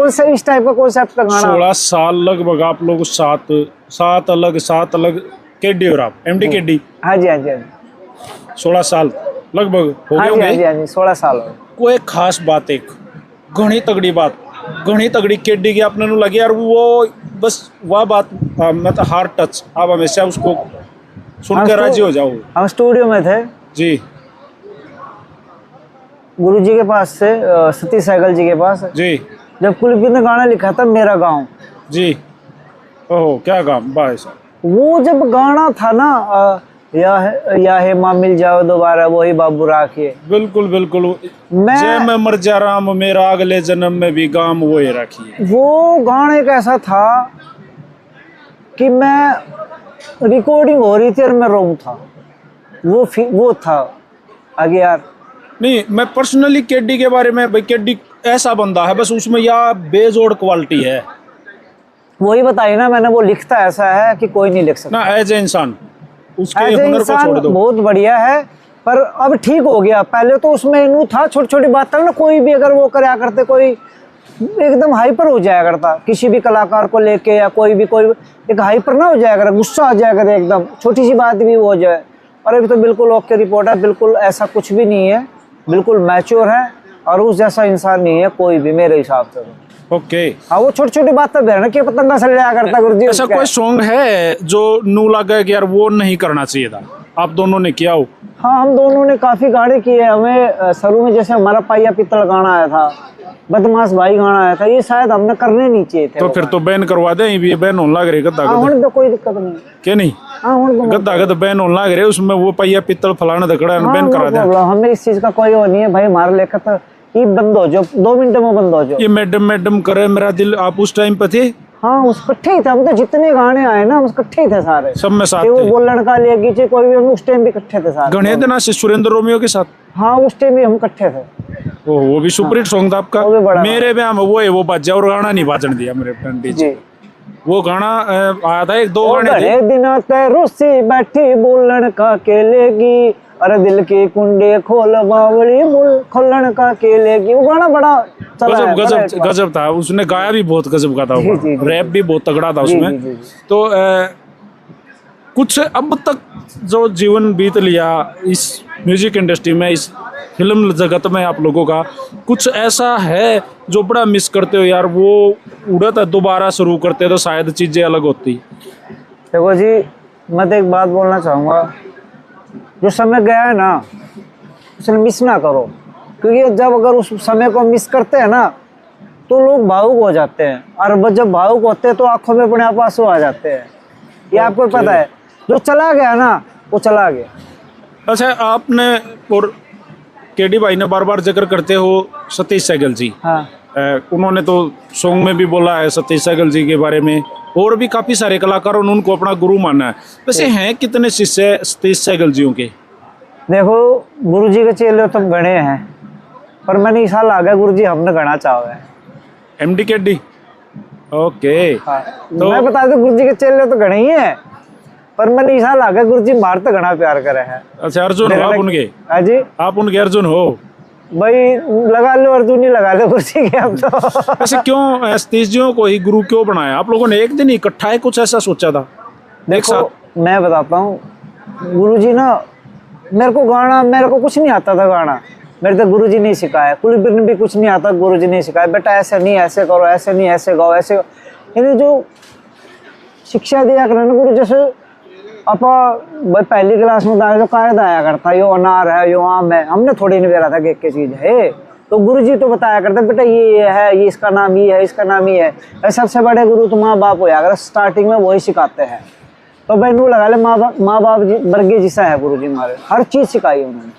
टाइप का कॉन्सेप्ट का गाना। 16 साल लगभग आप लोग सात अलग केडी और आप एमडी केडी। हाँ जी हाँ जी हाँ जी, 16 साल लगभग हो गए होंगे। हाँ जी 16 साल हो। कोई खास बात, एक घनी तगड़ी बात, घनी तगड़ी केडी की आपने नु लगी यार, वो बस वह बात मतलब हार्ट टच, आप हमेशा उसको सुनकर राजी हो जाओ। हम स्टूडियो में थे जी, गुरु जी के पास से, सतीश सहगल जी के पास जी, जब कुलदीप ने गाना लिखा था मेरा गांव जी, ओहो क्या काम भाई साहब, वो जब गाना था ना, या है माँ मिल जाओ दोबारा वही बाबू राखिए, बिल्कुल बिल्कुल, मैं मैं मर जा राम मेरा अगले जन्म में भी गाम वो ही रखिए। वो गाने का ऐसा था कि मैं रिकॉर्डिंग हो रही थी और मैं रोऊं था, वो था आगे यार। नहीं, मैं पर्सनली केडी के बारे में, भाई केडी ऐसा बंदा है बस उसमें या बेजोड़ क्वालिटी है, वही बताई ना मैंने, वो लिखता ऐसा है कि कोई नहीं लिख सकता ना, एज ए इंसान उसके एज हुनर को छोड़ दो। बहुत बढ़िया है, पर अब ठीक हो गया, पहले तो उसमें इनू था छोटी छोटी बात ना, कोई भी अगर वो करया करते कोई एकदम हाइपर हो जाया करता, किसी भी कलाकार को लेके या कोई एक हाइपर ना हो जाया करे, गुस्सा आ जाया करे एकदम, छोटी सी बात भी वो हो जाए। और अभी तो बिल्कुल ओके रिपोर्ट है, बिल्कुल ऐसा कुछ भी नहीं है, बिल्कुल मैच्योर है और उस जैसा इंसान नहीं है कोई भी मेरे हिसाब से। ओके, हाँ वो छोटी छोटी बात तो है कि पतंगा से लिया करता गुरुजी। ऐसा कोई सॉन्ग है जो नू लगा कि यार वो नहीं करना चाहिए था, आप दोनों ने किया हो? हाँ हम दोनों ने काफी गाने किए, हमें शुरू में जैसे हमारा पाइया पित्तल गाना आया था, बदमाश भाई गाना आया था, ये शायद हमने करने नहीं चाहिए थे। तो फिर तो बैन करवा दे, ये बैन होने लग रही गद्दा गद्दा, तो कोई दिक्कत नहीं, क्या नहीं? हाँ गद्दा गद्दा बैन होने लग रहे, उसमें वो पहिया पित्तल फलाना दकड़ा बैन करा दे। हमें इस चीज का कोई वो नहीं है भाई, हमारा लेखक तो ये बंद हो जाओ, 2 मिनट में बंद हो जाओ। ये मैडम करे मेरा दिल, आप उस टाइम पे थे? हाँ उस इकट्ठे ही थे हम, तो जितने गाने आए ना हम इकट्ठे ही थे सारे, सब में साथ वो थे। बोलन का लेगी चाहे कोई भी, हम उस टाइम भी इकट्ठे थे सारे। गणे थे ना सुरेंद्र रोमियो के साथ? हाँ उस टाइम भी हम इकट्ठे थे। वो भी सुपर हिट सॉन्ग था आपका। वो भी बड़ा मेरे ब्याह में वो बाजा और गाना नहीं बाजन दिया मेरे पंडित जी। वो गाना आया था, 1-2 गाने थे। दिनों ते रुसी बैठी बोलन का केलेगी, अरे दिल की कुंडे खोल बावली खोलन का केलेगी, वो गाना बड़ा चला है, गजब था, उसने गाया भी बहुत गजब का था, रैप भी बहुत तगड़ा था उसमें। तो कुछ अब तक जो जीवन बीत लिया इस म्यूजिक इंडस्ट्री में, इस फिल्म जगत में आप लोगों का, कुछ ऐसा है जो बड़ा मिस करते हो यार, वो उड़ता दोबारा शुरू करते तो शायद चीजें अलग होती? देखो जी मैं तो एक बात बोलना चाहूँगा, जो समय गया है ना उसे मिस ना करो, क्योंकि जब अगर उस समय को मिस करते हैं ना तो लोग भावुक हो जाते हैं, और जब भावुक होते हैं तो आंखों में अपने आप आंसू आ जाते हैं, ये आपको पता है। जो चला गया ना वो चला गया। अच्छा, आपने और केडी भाई ने बार बार जिक्र करते हो सतीश सहगल जी। हाँ उन्होंने तो सॉन्ग में भी बोला है सतीश सहगल जी के बारे में, और भी काफी सारे कलाकारों ने उनको अपना गुरु माना है। वैसे हैं कितने शिष्य सतीश सहगल जियों के? देखो गुरु जी के चेले तुम गणे हैं, पर मैंने इस साल आ गया गुरु जी हमने गणा चाहो है। MD KD, okay. हाँ। तो मैं बता दूं गुरु जी के चेले तो गणे ही हैं, पर मैंने इस साल आ गया गुरु जी मार तो गणा प्यार करे हैं। अच्छा, अर्जुन हो आप उनके? हाँ जी, आप उनके अर्जुन हो भाई लगा लो अर्जुन ही लगा लो गुरु जी के हम तो। वैसे क्यों सतीश जियों को ही गुरु क्यों बनाया आप लोगों ने? एक दिन इकट्ठा है कुछ ऐसा सोचा था? एक देखो साथ मैं बताता हूँ, गुरु जी ना मेरे को कुछ नहीं आता था गाना, मेरे तो गुरु जी ने सिखाया। कुल बिन भी कुछ नहीं आता, गुरु जी ने सिखाया बेटा ऐसे नहीं ऐसे करो, ऐसे नहीं ऐसे गाओ, ऐसे। यानी जो शिक्षा दिया करें ना गुरु, जैसे अपा भाई पहली क्लास में दाया तो कायदा आया करता, यो अनार है यो आम है, हमने थोड़ी नहीं बेरा था कि एक चीज है। तो गुरु जी तो बताया करते बेटा ये है, ये इसका नाम ये है, इसका नाम ये है। सबसे बड़े गुरु तो माँ बाप हो, अगर स्टार्टिंग में वही सिखाते हैं। तो भाई नू लगा ले माँ बाप वर्गीय जिसा है गुरु जी हमारे, हर चीज सिखाई उन्होंने,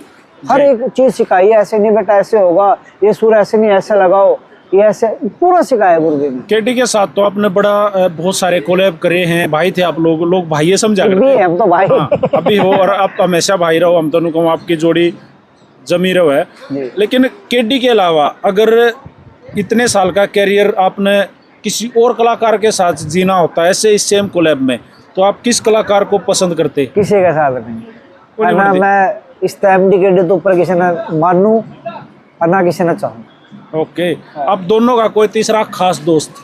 हर एक चीज सिखाई है। ऐसे नहीं बेटा ऐसे होगा, ये सुर ऐसे नहीं ऐसे लगाओ, ये ऐसे पूरा सिखाया गुरु जी ने। केडी के साथ तो आपने बड़ा बहुत सारे कोलैब करे हैं, भाई थे आप लोग भाई समझा करते भी हैं। हम तो भाई हाँ, अभी हो और आप हमेशा भाई रहो, हम दोनों को आपकी जोड़ी जमी रहो है। जी। लेकिन केडी के अलावा अगर इतने साल का कैरियर आपने किसी और कलाकार के साथ जीना होता है ऐसे इस सेम कोलैब में, तो आप किस कलाकार को पसंद करते? किसी के साथ नहीं कोई नहीं ना, बनती। मैं इस टाइम के ऊपर किसी ने मानू और ना किसी ने चाहूँ। ओके, अब दोनों का कोई तीसरा खास दोस्त?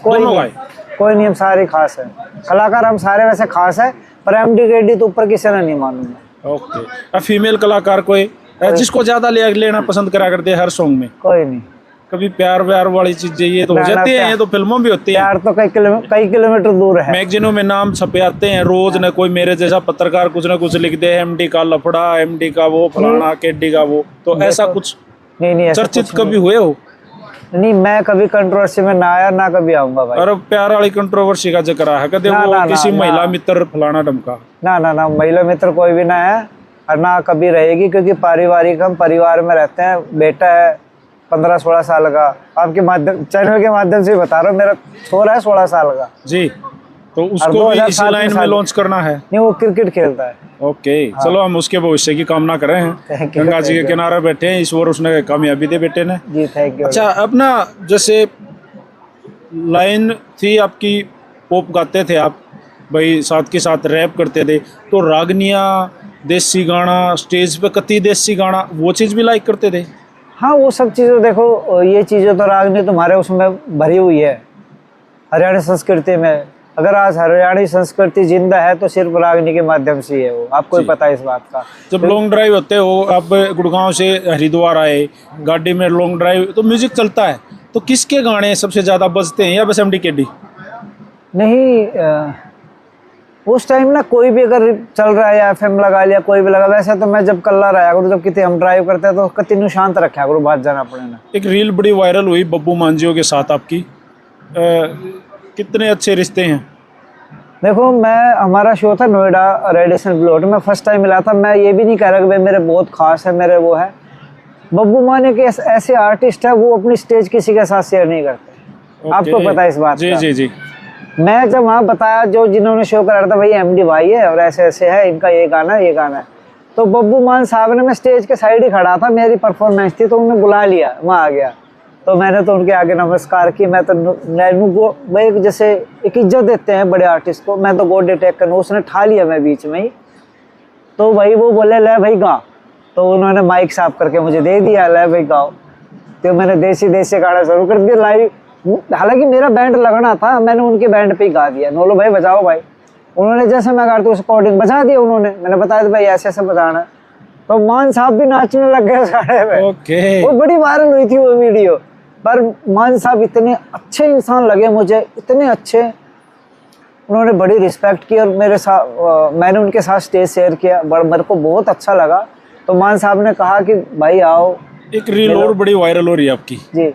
कोई दोनों का नहीं, कोई नहीं, हम सारे खास है कलाकार, हम सारे वैसे खास है, पर MD तो ऊपर किसी ने नहीं मानूंगा। ओके, अब फीमेल कलाकार कोई जिसको ज्यादा लेना पसंद करा करते हैं हर सॉन्ग में? कोई नहीं, कभी प्यार व्यार वाली चीजें ये तो हो ना, ना, जाती है, प्यार- ये तो फिल्मों में भी होती है। यार तो कई किलोमीटर दूर है। मैगजीनों में नाम छपे आते हैं रोज, न कोई मेरे जैसा पत्रकार कुछ ना कुछ लिख दे, MD का लफड़ा, MD का वो फलाना, केडी का वो, तो ऐसा कुछ नहीं ऐसा चर्चित कुछ कभी हुए हो? नहीं, मैं कभी कंट्रोवर्सी में ना आया ना कभी आऊंगा भाई। और प्यार वाली कंट्रोवर्सी का जिक्र है कदे ना, वो ना, किसी ना, महिला ना। मित्र फलाना डमका? ना महिला मित्र कोई भी ना है और ना कभी रहेगी, क्योंकि पारिवारिक हम परिवार में रहते हैं। बेटा है 15-16 साल का, आपके माध्यम चैनल के माध्यम से बता रहा हूँ, मेरा छोरा है 16 साल का जी, तो और उसको भी 2007 इसी लाइन में साल- लॉन्च करना है? नहीं, वो क्रिकेट खेलता है। ओके, चलो हम उसके भविष्य की कामना कर रहे हैं। Thank you, गंगा जी के thank you। किनारे बैठे हैं, ईश्वर उसने कामयाबी दे बेटे ने। जी थैंक यू। अच्छा, अपना जैसे लाइन थी आपकी, पॉप गाते थे आप भाई, साथ के साथ रैप करते थे, तो रागनिया, देसी गाना, स्टेज पे कती देसी गाना, वो चीज़ भी लाइक करते थे? हाँ वो सब चीज़ें देखो, ये चीज़ें तो रागनी तुम्हारे उसमें भरी हुई है हरियाणा संस्कृति में। अगर आज हरियाणी संस्कृति जिंदा है तो सिर्फ रागनी के माध्यम से ही है, वो आपको ही पता है इस बात का। जब लॉन्ग ड्राइव होते हो, अब गुड़गांव से हरिद्वार आए, गाड़ी में लॉन्ग ड्राइव तो म्यूजिक चलता है, तो किसके गाने सबसे ज़्यादा बजते हैं, या बस MD केडी? नहीं उस टाइम ना कोई भी अगर चल रहा है या FM लगा लिया, कोई भी लगा। वैसे तो मैं जब कल्ला रहा करूँ, जब कितने हम ड्राइव करते हैं तो कतिनु शांत रखा करूँ, बात जाना पड़े ना। एक रील बड़ी वायरल हुई बब्बू मांझियों के साथ आपकी, कितने अच्छे रिश्ते हैं? देखो हमारा शो था नोएडा रेडिएशन प्लॉट में, फर्स्ट टाइम मिला था। मैं ये भी नहीं कह रहा कि भाई मेरे बहुत खास है, मेरे वो है। बब्बू माने के ऐसे आर्टिस्ट है, वो अपनी स्टेज किसी के साथ शेयर नहीं करते। आपको पता है इस बात जी का। जी जी। मैं जब वहाँ बताया, जो जिन्होंने शो करा था भाई MD भाई है और ऐसे ऐसे है, इनका ये गाना है, तो बब्बू मान साहब ने, मैं स्टेज के साइड ही खड़ा था, मेरी परफॉर्मेंस थी, तो उन्होंने बुला लिया, वहाँ आ गया। तो मैंने तो उनके आगे नमस्कार की। मैं तो भाई जैसे एक इज्जत देते हैं बड़े आर्टिस्ट को, मैं तो गोड टेक कर, उसने ठा लिया मैं बीच में ही। तो भाई वो बोले ले भाई गा, तो उन्होंने माइक साफ करके मुझे दे दिया, ले भाई गाओ। तो मैंने देसी गाना शुरू कर दिया लाइव। हालांकि मेरा बैंड लगना था, मैंने उनके बैंड पे ही गा दिया, बोलो भाई बजाओ भाई। उन्होंने जैसे मैं गाती उस अकॉर्डिंग बजा दिया उन्होंने, मैंने बताया था भाई ऐसे ऐसे बजाना। तो मान साहब भी नाचने लग गए उस गाने में। ओके, वो बड़ी वायरल हुई थी वो वीडियो। पर मान साहब इतने अच्छे इंसान लगे मुझे, इतने अच्छे, उन्होंने बड़ी रिस्पेक्ट की और मेरे साथ मैंने उनके साथ स्टेज शेयर किया, मेरे को बहुत अच्छा लगा। तो मान साहब ने कहा कि भाई आओ। एक रील और बड़ी वायरल हो रही है आपकी जी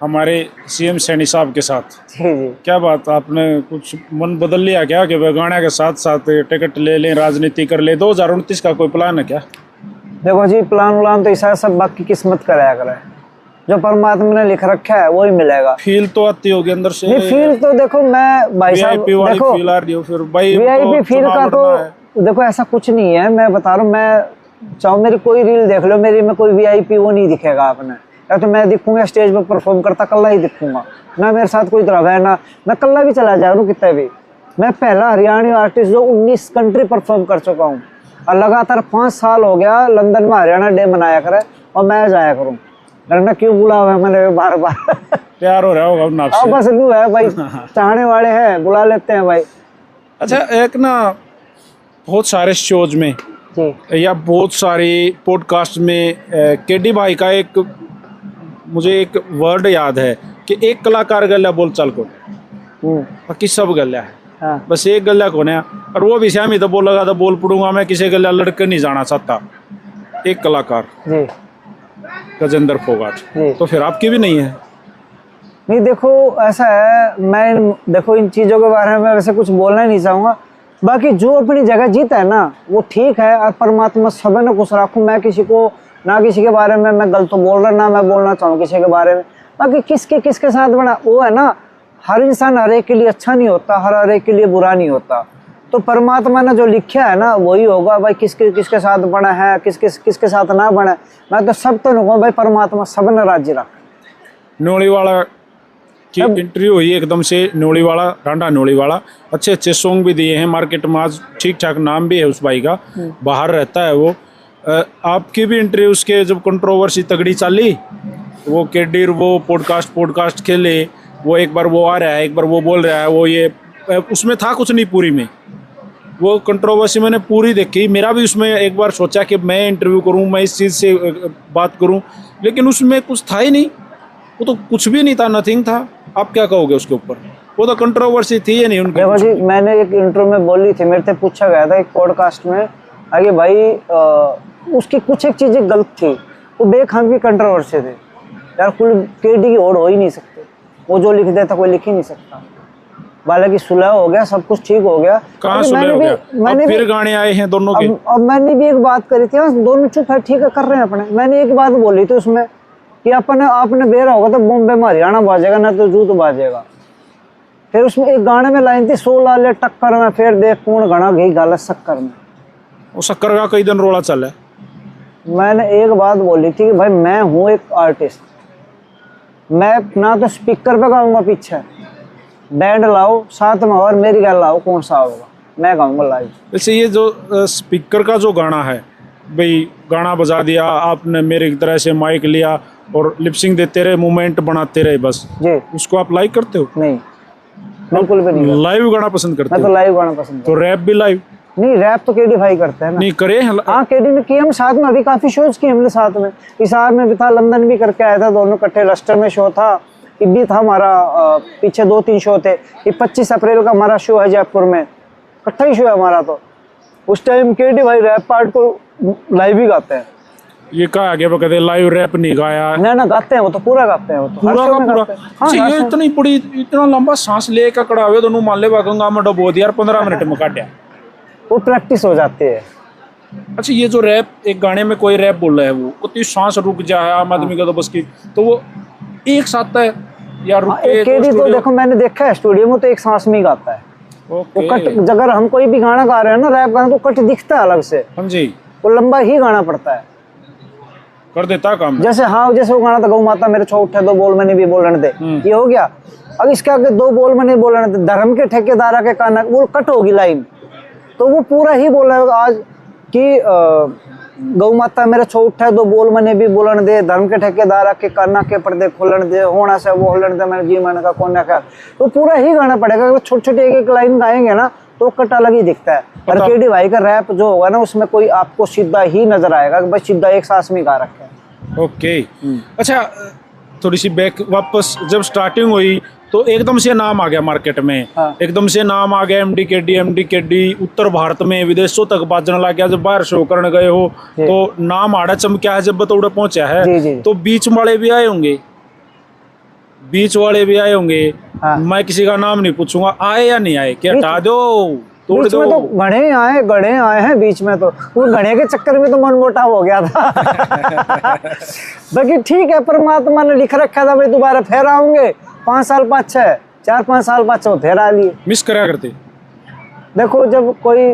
हमारे CM सैनी साहब के साथ। जी जी। क्या बात, आपने कुछ मन बदल लिया क्या कि वह गाने के साथ साथ टिकट ले लें, राजनीति कर ले? 2029 का कोई प्लान है क्या? देखो जी, प्लान व्लान तो ऐसा सब बाकी किस्मत कराया करे, जो परमात्मा ने लिख रखा है वही मिलेगा। फील तो आती होगी अंदर से। नहीं फील तो देखो मैं भाई साहब, वीआईपी वाली देखो फील आ रही हो फिर भाई, वीआईपी तो फील का चुनाव लड़ना है। तो देखो ऐसा कुछ नहीं है, मैं बता रहा हूँ, मैं चाहूँ मेरी कोई रील देख लो, मेरी में कोई वीआईपी वो नहीं दिखेगा आपने, या तो मैं दिखूंगा स्टेज पर परफॉर्म करता कल्ला ही दिखूंगा ना, मेरे साथ कोई तरह है ना, मैं कल्ला भी चला जा रहा हूँ कितने भी। मैं पहला हरियाणवी आर्टिस्ट जो 19 कंट्री परफॉर्म कर चुका हूँ, और लगातार 5 साल हो गया लंदन में हरियाणा डे मनाया करे और मैं जाया करूँ। लड़ना क्यों बुला हुआ है मैंने बार बार प्यार हो रहा होगा उन आपसे। बस लू है भाई, चाहने वाले हैं बुला लेते हैं भाई। अच्छा, एक ना बहुत सारे शोज में जी या बहुत सारे पॉडकास्ट में केडी भाई का एक मुझे एक वर्ड याद है कि एक कलाकार गल्या बोल चाल को, बाकी सब गल्या है, हाँ बस एक गल्या को है। और वो भी श्यामी तो बोलेगा तो बोल पड़ूंगा, मैं किसी गल्या लड़के नहीं जाना चाहता, एक कलाकार जी गजेंद्र फोगाट। जी। तो फिर आपकी भी नहीं है? नहीं देखो ऐसा है, मैं देखो इन चीज़ों के बारे में वैसे कुछ बोलना ही नहीं चाहूँगा, बाकी जो अपनी जगह जीता है ना वो ठीक है, और परमात्मा सब ने कुछ रखूँ, मैं किसी को ना किसी के बारे में मैं गलत बोल रहा ना मैं बोलना चाहूँ किसी के बारे में। बाकी किसके साथ बना वो है ना, हर इंसान हर एक के लिए अच्छा नहीं होता, हर एक के लिए बुरा नहीं होता, तो परमात्मा ने जो लिखा है ना वही होगा भाई। किसके साथ बना है, किसके साथ ना बना, मैं तो सब तो नहीं भाई, परमात्मा सब ने राज्य रख। नोलीवाला की इंटरव्यू हुई एकदम से, नोलीवाला रांडा नोलीवाला, अच्छे अच्छे सॉन्ग भी दिए हैं मार्केट में, आज ठीक ठाक नाम भी है उस भाई का, बाहर रहता है वो। आपकी भी इंटरव्यू उसके जब कंट्रोवर्सी तगड़ी चली, वो केडीर वो पॉडकास्ट खेले, वो एक बार वो आ रहा है एक बार वो बोल रहा है, वो ये उसमें था कुछ नहीं पूरी में, वो कंट्रोवर्सी मैंने पूरी देखी। मेरा भी उसमें एक बार सोचा कि मैं इंटरव्यू करूं, मैं इस चीज़ से बात करूं, लेकिन उसमें कुछ था ही नहीं, वो तो कुछ भी नहीं था, नथिंग था। आप क्या कहोगे उसके ऊपर? वो तो कंट्रोवर्सी थी ही नहीं उनकी। देखो जी, मैंने एक इंटरव्यू में बोली थी, मेरे से पूछा गया था एक पॉडकास्ट में, आगे भाई उसकी कुछ एक चीज़ें गलत थी, वो बेखाम की कंट्रोवर्सी थी यार, कुल केडी की ओर हो ही नहीं सकते, वो जो लिख देता कोई लिख ही नहीं सकता। हालांकि सुलह हो गया, सब कुछ ठीक हो गया, कहाँ सुलह हो गया? अब फिर गाने आए हैं दोनों के। अब मैंने भी एक बात करी थी, दोनों चुप है, ठीक है कर रहे हैं अपने। मैंने एक बात बोली थी उसमें कि आपने बेरा होगा तो बॉम्बे में हरियाणा बाजेगा, ना तो जूत बाजेगा। फिर उसमें एक गाने में लाइन थी, 16 ले टक्कर में फिर देख कौन घना गई गाला शक्कर में। वो शक्कर का कई दिन रोला चल है। मैंने एक बात बोली थी कि भाई मैं हूँ एक आर्टिस्ट, मैं ना तो स्पीकर पे गाऊंगा, पीछे बैंड लाओ साथ में और मेरी गल लाओ, कौन सा होगा, मैं गाऊंगा लाइव। वैसे ये जो स्पीकर का जो गाना है भाई, गाना बजा दिया आपने, मेरे की तरह से माइक लिया और लिपसिंग देते रहे, मूवमेंट बनाते रहे बस जी, उसको आप लाइक करते हो? नहीं बिल्कुल भी नहीं। लाइव गाना पसंद करते मैं हो? तो लाइव गाना पसंद। तो रैप भी लाइव? नहीं, रैप तो केडी भाई करते हैं ना। नहीं करे? हाँ केडी में किए हम साथ में, अभी काफी शोज किए हमने साथ में, हिसार में भी था, लंदन भी करके आया था, दोनों इकट्ठे। लस्टर में शो था, भी था हमारा, पीछे 2-3 शो थे। ये 25 अप्रैल का हमारा शो है जयपुर में, इकट्ठा ही शो है हमारा। तो उस टाइम केडी भाई रैप पार्ट को लाइव ही गाते हैं। ये कहा आगे वो कहते लाइव रैप नहीं गाया? ना गाते हैं, वो तो पूरा गाते हैं, वो तो पूरा का पूरा। अच्छा, ये इतनी बड़ी इतना लंबा सांस ले का कड़ा हुए दोनों मान ले गंगा में डबो दिया 15 मिनट में काटा, वो प्रैक्टिस हो जाती है। अच्छा, ये जो रैप एक गाने में कोई रैप बोल रहा है, वो उतनी सांस रुक जाए आम आदमी का तो बस की, तो वो एक साथ है या रुके? केडी तो देखो मैंने देखा है स्टूडियो में, तो एक सांस में ही गाता है। वो कट, अगर हम कोई भी गाना गा रहे हैं ना रैप गाना, तो कट दिखता है अलग से। हाँ जी, वो लंबा ही गाना पड़ता है, कर देता काम। जैसे हाँ, जैसे वो गाना था, गौ माता मेरे छो उठे 2 बोल मैंने भी बोलने दे, ये हो गया। अब इसके आगे 2 बोल मैंने बोलने दे, धर्म के ठेकेदारा के काना, वो कट होगी लाइन, तो वो पूरा ही बोल रहा है आज कि गौ माता मेरे छो उठे 2 बोल मैंने भी बोलन दे, धर्म के ठेकेदार के काना के पर्दे खोलन दे, होना से वो होलन दे मैंने जी मन का कोना का, तो पूरा ही गाना पड़ेगा। छोटे छोटे एक लाइन गाएंगे ना तो कट अलग ही दिखता है। और केडी भाई का रैप जो होगा ना, उसमें कोई आपको सीधा ही नजर आएगा कि बस सीधा एक सांस में गा रखा है। ओके। अच्छा, थोड़ी सी बैक वापस, जब स्टार्टिंग हुई तो एकदम से नाम आ गया मार्केट में। हाँ। एकदम से नाम आ गया एमडी केडी, उत्तर भारत में विदेशों तक बाजना लग गया। जब बाहर शो करने गए हो तो नाम आड़ा चमका है, जब बतौड़े पहुंचा है तो बीच वाले भी आए होंगे, हाँ। मैं किसी का नाम नहीं पूछूंगा, आए या नहीं आए, क्या हटा दो? तोड़ बीच में दो। तो गढ़े आए हैं बीच में, तो वो गढ़े के चक्कर में तो मन मोटाव हो गया था। बाकी ठीक है, परमात्मा ने लिख रखा था भाई दोबारा फिर आऊंगे, 5 साल 4-5 साल बाद फिर आ लिए। मिस करा करते? देखो जब कोई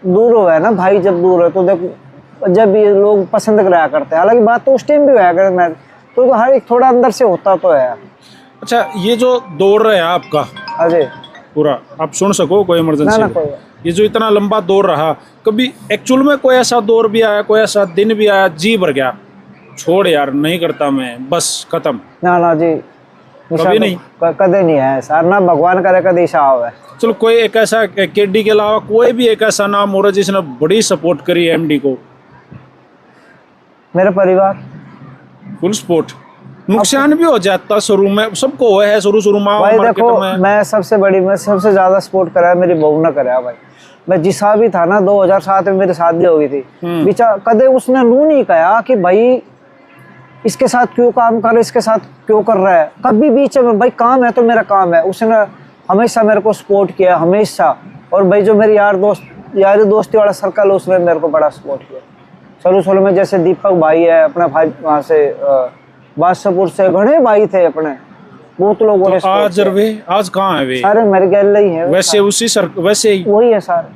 दूर हो है ना भाई, जब दूर है तो देखो जब ये लोग पसंद कराया करते हैं, हालांकि बात तो उस टाइम भी हुआ करे मैं तो हर एक थोड़ा अंदर से होता तो है। अच्छा, ये जो दौर रहा आपका अजय पूरा, आप सुन सको कोई ना इमरजेंसी, कोई ये जो इतना लंबा दौर रहा, कभी एक्चुअल में कोई ऐसा दौर भी आया, कोई ऐसा दिन भी आया जी भर गया, छोड़ यार नहीं करता मैं, बस खत्म? ना जी, कभी नहीं? कदे नहीं है सर, ना भगवान करे कभी ईशा हो है। चलो कोई एक ऐसा केडी के अलावा कोई भी एक ऐसा नाम हो रहा है जिसने बड़ी सपोर्ट करी है एमडी को? मेरा परिवार फुल सपोर्ट। नुकसान भी हो जाता शुरू में, सबको हुआ है शुरू में भाई। मार्केट देखो में। मैं सबसे ज्यादा सपोर्ट करा है मेरी बहू ने करा भाई। मैं जिसा भी था ना 2007 में मेरी शादी हो गई थी, बिचा कदे उसने नू नहीं कहा कि भाई इसके साथ क्यों काम कर, इसके साथ क्यों कर रहा है, कभी बीच में भाई काम है तो मेरा काम है। उसने हमेशा मेरे को सपोर्ट किया हमेशा। और भाई जो मेरी यारी दोस्ती वाला सर्कल है उसने मेरे को बड़ा सपोर्ट किया शुरू में। जैसे दीपक भाई है अपने भाई, वहाँ से बादशाहपुर से घने भाई थे अपने, बहुत लोगों ने तो आज कहाँ है वे? सारे मेरे गैल ही है वैसे वैसे ही वही है सारे।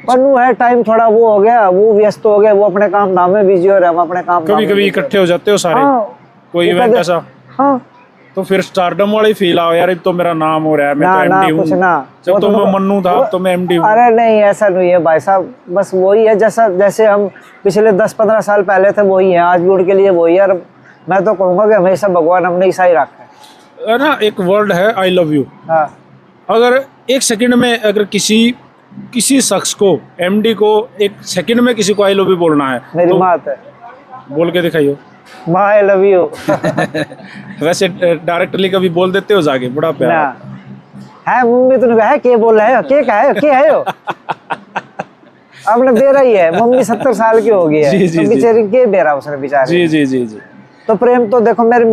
पर वो है टाइम थोड़ा वो हो गया, वो व्यस्त हो गया, वो अपने काम धाम में बिजी हो रहे, हम अपने काम कभी कभी इकट्ठे हो जाते हो सारे? हाँ, कोई इवेंट ऐसा? हाँ तो फिर स्टारडम वाली फील आओ यार, तो मेरा नाम हो रहा है, मैं ना तो ना एमडी कुछ हूँ। ना, जब तो मैं मन्नू था तो मैं एमडी हूँ। अरे नहीं ऐसा नहीं है भाई साहब, बस वही है जैसे हम पिछले 10-15 साल पहले थे वही है, आज भी उनके लिए वही है। मैं तो कहूँगा कि हमेशा भगवान हमने ऐसा ही रखा है ना। एक वर्ड है आई लव यू। हाँ। अगर एक सेकंड में अगर किसी शख्स को, एमडी को एक सेकंड में किसी को आई लव यू बोलना है, मेरी तो बात है, बोल के दिखाइयो। माँ आई लव यू। वैसे डायरेक्टली कभी बोल देते हो जाके? बड़ा प्यार है मम्मी तो है के बोल रहे हो, के है हो आपने बेरा ही है, मम्मी 70 साल की हो गई है, जी, जी, तो बेचारी के बेरा उसने बेचारे। जी जी जी जी। तो प्रेम तो देखो मेरी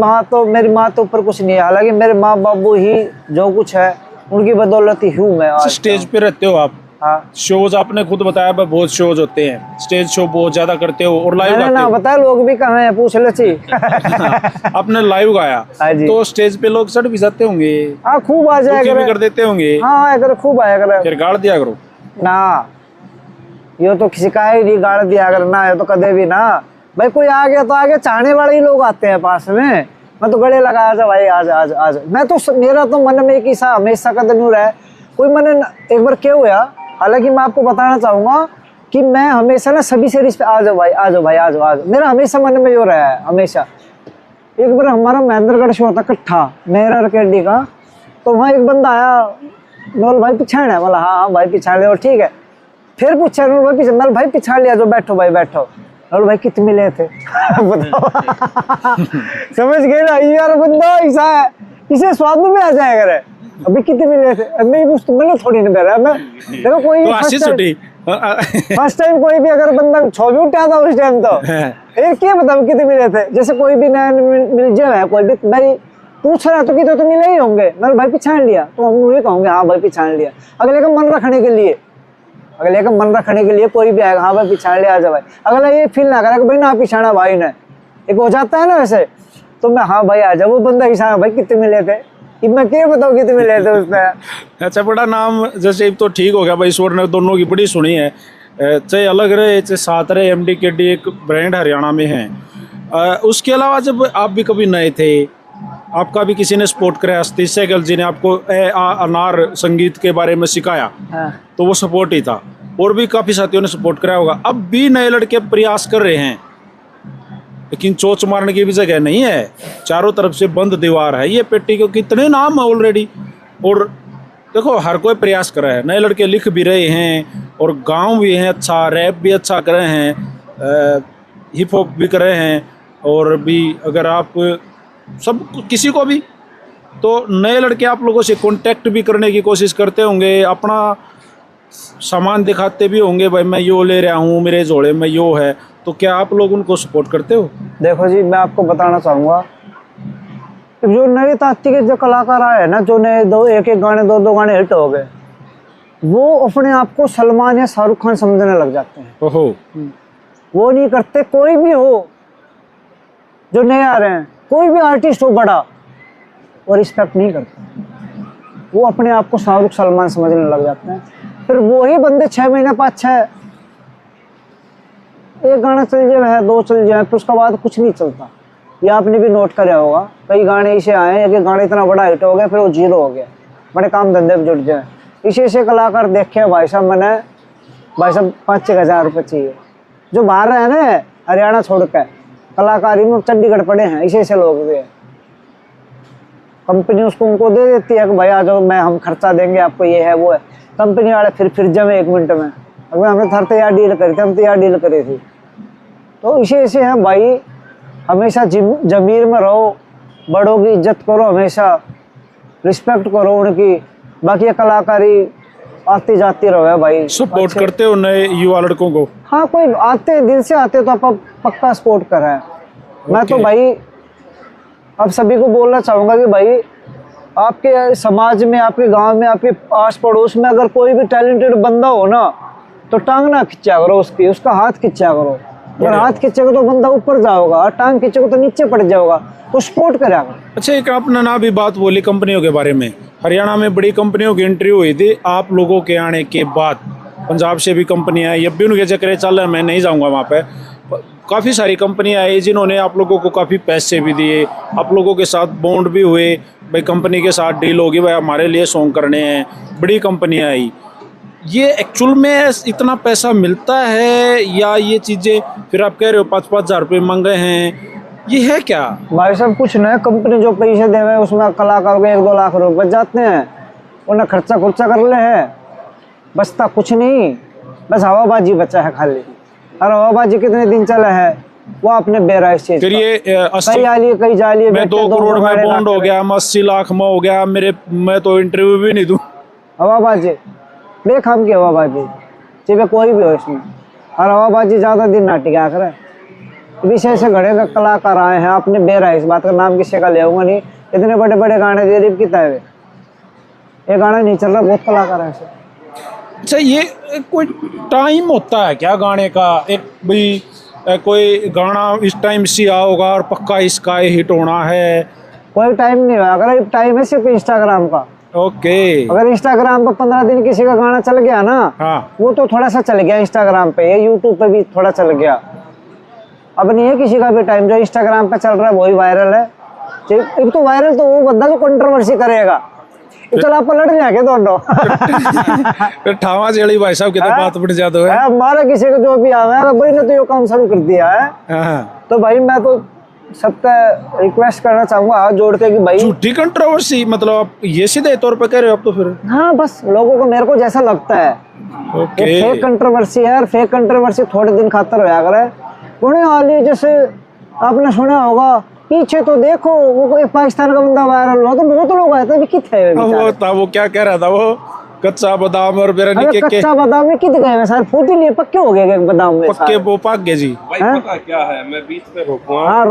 माँ तो ऊपर कुछ नहीं है, हालांकि मेरे माँ बाबू ही जो कुछ है उनकी बदौलत ही हूँ मैं आज। स्टेज पे रहते हो आप? हाँ। शोज आपने खुद बताया बहुत शोज होते हैं, स्टेज शो बहुत ज्यादा करते हो और लाइव गाते ना हो। बताया लोग भी कहाँ हैं, पूछ लो ची। आपने लाइव गाया तो स्टेज पे लोग चढ़ भी जाते होंगे? हाँ खूब आ जाएगा, कर देते होंगे? हाँ अगर खूब आया कर, फिर गाड़ दिया करो ना, यो तो किसी का ही नहीं गाड़ दिया अगर ना, ये तो कदे भी ना भाई। कोई आ गया तो आगे चाहने वाले ही लोग आते हैं पास में, मैं तो गले लगाया था भाई आज आज आज। मैं तो मेरा तो मन में एक ही सा हमेशा कदम नहीं रहा है, कोई मैंने एक बार क्या हुआ, हालांकि मैं आपको बताना चाहूंगा कि मैं हमेशा ना सभी से रिश्ते आ जाओ भाई आ जाओ भाई आ जाओ आ जाओ, मेरा हमेशा मन में यो रहा है हमेशा। एक बार हमारा महेंद्रगढ़ शो था इकट्ठा मेरा रकेडी का, तो वहाँ एक बंदा आया, बोल भाई पिछाड़ है, बोला हाँ भाई पिछाड़ लिया, ठीक है। फिर पूछा भाई पीछे, मैं भाई पिछाड़ लिया, जो बैठो भाई बैठो। और भाई कितने मिले थे? बताओ। समझ गए ना यार, बंदा ऐसा है, इसे स्वाद में आ जाएगा रे। अभी कितने मिले थे? मैं पूछता, मैंने थोड़ी नहीं बेरा मैं, देखो कोई फर्स्ट टाइम कोई भी अगर बंदा छो भी उठा था उस टाइम, तो एक क्या बताओ कितने मिले थे। जैसे कोई भी नया मिल जाए, कोई भी भाई पूछ रहा तो कितने तो मिले ही होंगे, मैंने भाई पिछाड़ लिया, तो हम ये कहोगे हाँ भाई पिछाड़ लिया। अगले का मन रखने के लिए कोई भी आएगा, हाँ भाई पिछाड़ लिया, आ जा भाई। अगला ये फील ना करेगा भाई ना पिछाड़ा भाई ने, एक हो जाता है ना वैसे, तो मैं हाँ भाई आ जाओ, वो बंदा किसान भाई कितने मिले थे, मैं क्या बताऊँ कितने मिले थे उसने। अच्छा, बड़ा नाम जैसे तो ठीक हो गया भाई, ईश्वर ने दोनों की बड़ी सुनी है, चाहे अलग रहे चाहे साथ रहे, एमडी केडी एक ब्रांड हरियाणा में है। उसके अलावा जब आप भी कभी नए थे, आपका भी किसी ने सपोर्ट कराया, सतीश सहगल जी ने आपको अनार संगीत के बारे में सिखाया, तो वो सपोर्ट ही था, और भी काफ़ी साथियों ने सपोर्ट कराया होगा। अब भी नए लड़के प्रयास कर रहे हैं, लेकिन चोच मारने की भी जगह नहीं है, चारों तरफ से बंद दीवार है। ये पेटी को कितने नाम है ऑलरेडी, और देखो हर कोई प्रयास कर रहा है, नए लड़के लिख भी रहे हैं और गाँव भी हैं अच्छा, रैप भी अच्छा कर रहे हैं, हिप हॉप भी कर रहे हैं, और भी अगर आप सब किसी को भी, तो नए लड़के आप लोगों से कांटेक्ट भी करने की कोशिश करते होंगे, अपना सामान दिखाते भी होंगे, भाई मैं यो ले रहा हूँ, मेरे जोड़े में यो है, तो क्या आप लोग उनको सपोर्ट करते हो? देखो जी मैं आपको बताना चाहूँगा, जो नए ताती के जो कलाकार आए ना, जो नए एक एक गाने दो गाने हिट हो गए, वो अपने आप को सलमान या शाहरुख खान समझने लग जाते हैं। ओहो। वो नहीं करते, कोई भी हो जो नए आ रहे हैं, कोई भी आर्टिस्ट हो बड़ा, वो रिस्पेक्ट नहीं करते। वो अपने आप को शाहरुख सलमान समझने लग जाते हैं। फिर वही बंदे 6 महीने 5-6 एक गाना चल जाए, 2 चल जाए, फिर उसके बाद कुछ नहीं चलता। ये आपने भी नोट करा होगा, कई गाने ऐसे आए कि गाना इतना बड़ा हिट हो गया, फिर वो जीरो हो गया, बड़े काम धंधे में जुट जाए। इसे ऐसे कलाकार देखे भाई साहब, मैंने भाई साहब 5-6 हज़ार रुपये चाहिए, जो बाहर रहे ना हरियाणा छोड़ के, कलाकारी में चंडीगढ़ पड़े हैं, ऐसे लोग भी हैं। कंपनी उसको उनको दे देती है कि भाई आ जाओ, हम खर्चा देंगे आपको, ये है वो है। कंपनी वाले फिर जमे 1 मिनट में, अगर हमने थर तैयार डील करी थी, हम तैयार डील करी थी। तो ऐसे हैं भाई, हमेशा जमीर में रहो, बड़ों की इज्जत करो, हमेशा रिस्पेक्ट करो उनकी। बाकी ये कलाकारी आती जाती रहो भाई। सपोर्ट करते हो नए युवा लड़कों को? हाँ, कोई आते दिल से आते तो आप पक्का सपोर्ट कर रहे हैं। मैं तो भाई अब सभी को बोलना चाहूँगा कि भाई आपके समाज में, आपके गांव में, आपके आस पड़ोस में अगर कोई भी टैलेंटेड बंदा हो ना, तो टांग ना खिंचा करो उसकी, उसका हाथ खिंचा करो। अगर हाथ खिंचेगा तो बंदा ऊपर जाओगा, और टांग खिंचेगा तो नीचे पड़ जाओगा, तो सपोर्ट करेगा। अच्छा, एक आपने ना भी बात बोली कंपनियों के बारे में। हरियाणा में बड़ी कंपनियों की एंट्री हुई थी आप लोगों के आने के बाद। पंजाब से भी कंपनियां आई, अब भी उनके चक्कर चल रहे हैं, मैं नहीं जाऊंगा वहाँ पे। काफ़ी सारी कंपनियां आई जिन्होंने आप लोगों को काफ़ी पैसे भी दिए, आप लोगों के साथ बॉन्ड भी हुए, भाई कंपनी के साथ डील होगी, भाई हमारे लिए सॉन्ग करने हैं। बड़ी कंपनियां आई, ये एक्चुअल में इतना पैसा मिलता है या ये चीज़ें फिर आप कह रहे हो 5-5 हज़ार रुपये मांग रहे हैं, ये है क्या? भाई साहब कुछ नहीं, कंपनी जो पैसे दे रहे उसमें कलाकार को 1-2 लाख रुपए बच जाते हैं, उन्हें खर्चा कर ले है, बचता कुछ नहीं, बस हवाबाजी बचा है खाली। और हवाबाजी कितने दिन चला है वो आपने बेराइस चीज। फिर ये कई आलिए कई जालिए, मैं 2 करोड़ में बॉन्ड हो गया, मैं 80 लाख में हो गया, मैं तो इंटरव्यू भी नहीं दूं। हवाबाजी बेखाम की हवाबाजी, चाहे कोई भी हो इसमें। और हवाबाजी ज़्यादा दिन ना टिका करे। विषय से घड़े का कलाकार आए हैं, आपने बेरा इस बात का नाम किसी का ले नहीं, इतने बड़े बड़े गाने दे रही कितना है, ये गाना नहीं चल रहा, बहुत कलाकार है ऐसे। अच्छा, ये कोई टाइम होता है क्या गाने का? एक भाई कोई गाना इस टाइम से आ होगा और पक्का इसका हिट होना है? कोई टाइम नहीं है, अगर टाइम है सिर्फ इंस्टाग्राम का। ओके। अगर इंस्टाग्राम पर 15 दिन किसी का गाना चल गया ना, हाँ, वो तो थोड़ा सा चल गया इंस्टाग्राम पे, ये यूट्यूब पे भी थोड़ा चल गया। अब नहीं है किसी का भी टाइम, जो इंस्टाग्राम पे चल रहा है वही वायरल है। एक तो वायरल तो वो बंदा जो कंट्रोवर्सी करेगा, चल आप लड़ जाके दोनों ठावा जेड़ी भाई साहब कितने बात बढ़ जाते है। हमारा किसी को जो भी आवे भाई ने तो ये काम शुरू कर दिया है, तो भाई मैं तो सबका रिक्वेस्ट करना चाहूंगा हाथ जोड़ के कि भाई झूठी कंट्रोवर्सी मतलब आप ये सीधे तौर पे कह रहे हो आप? तो फिर हाँ, बस लोगों को मेरे को जैसा लगता है ओके, फेक कंट्रोवर्सी है। और फेक कंट्रोवर्सी थोड़े दिन खातर होया करे। पुणे वाली जैसे आपने सुना होगा, पीछे तो देखो वो एक पाकिस्तान का बंदा वायरल हुआ तो बहुत लोग आए थे, कितने वो क्या कह रहा था, वो कच्चा बादाम और कच्चा बादाम में कितने गए सारे फूटी लिए, पक्के हो गए बादाम में, पक्के वो पाक गए जी। भाई पता क्या है, मैं बीच में रोकूंगा। हाँ,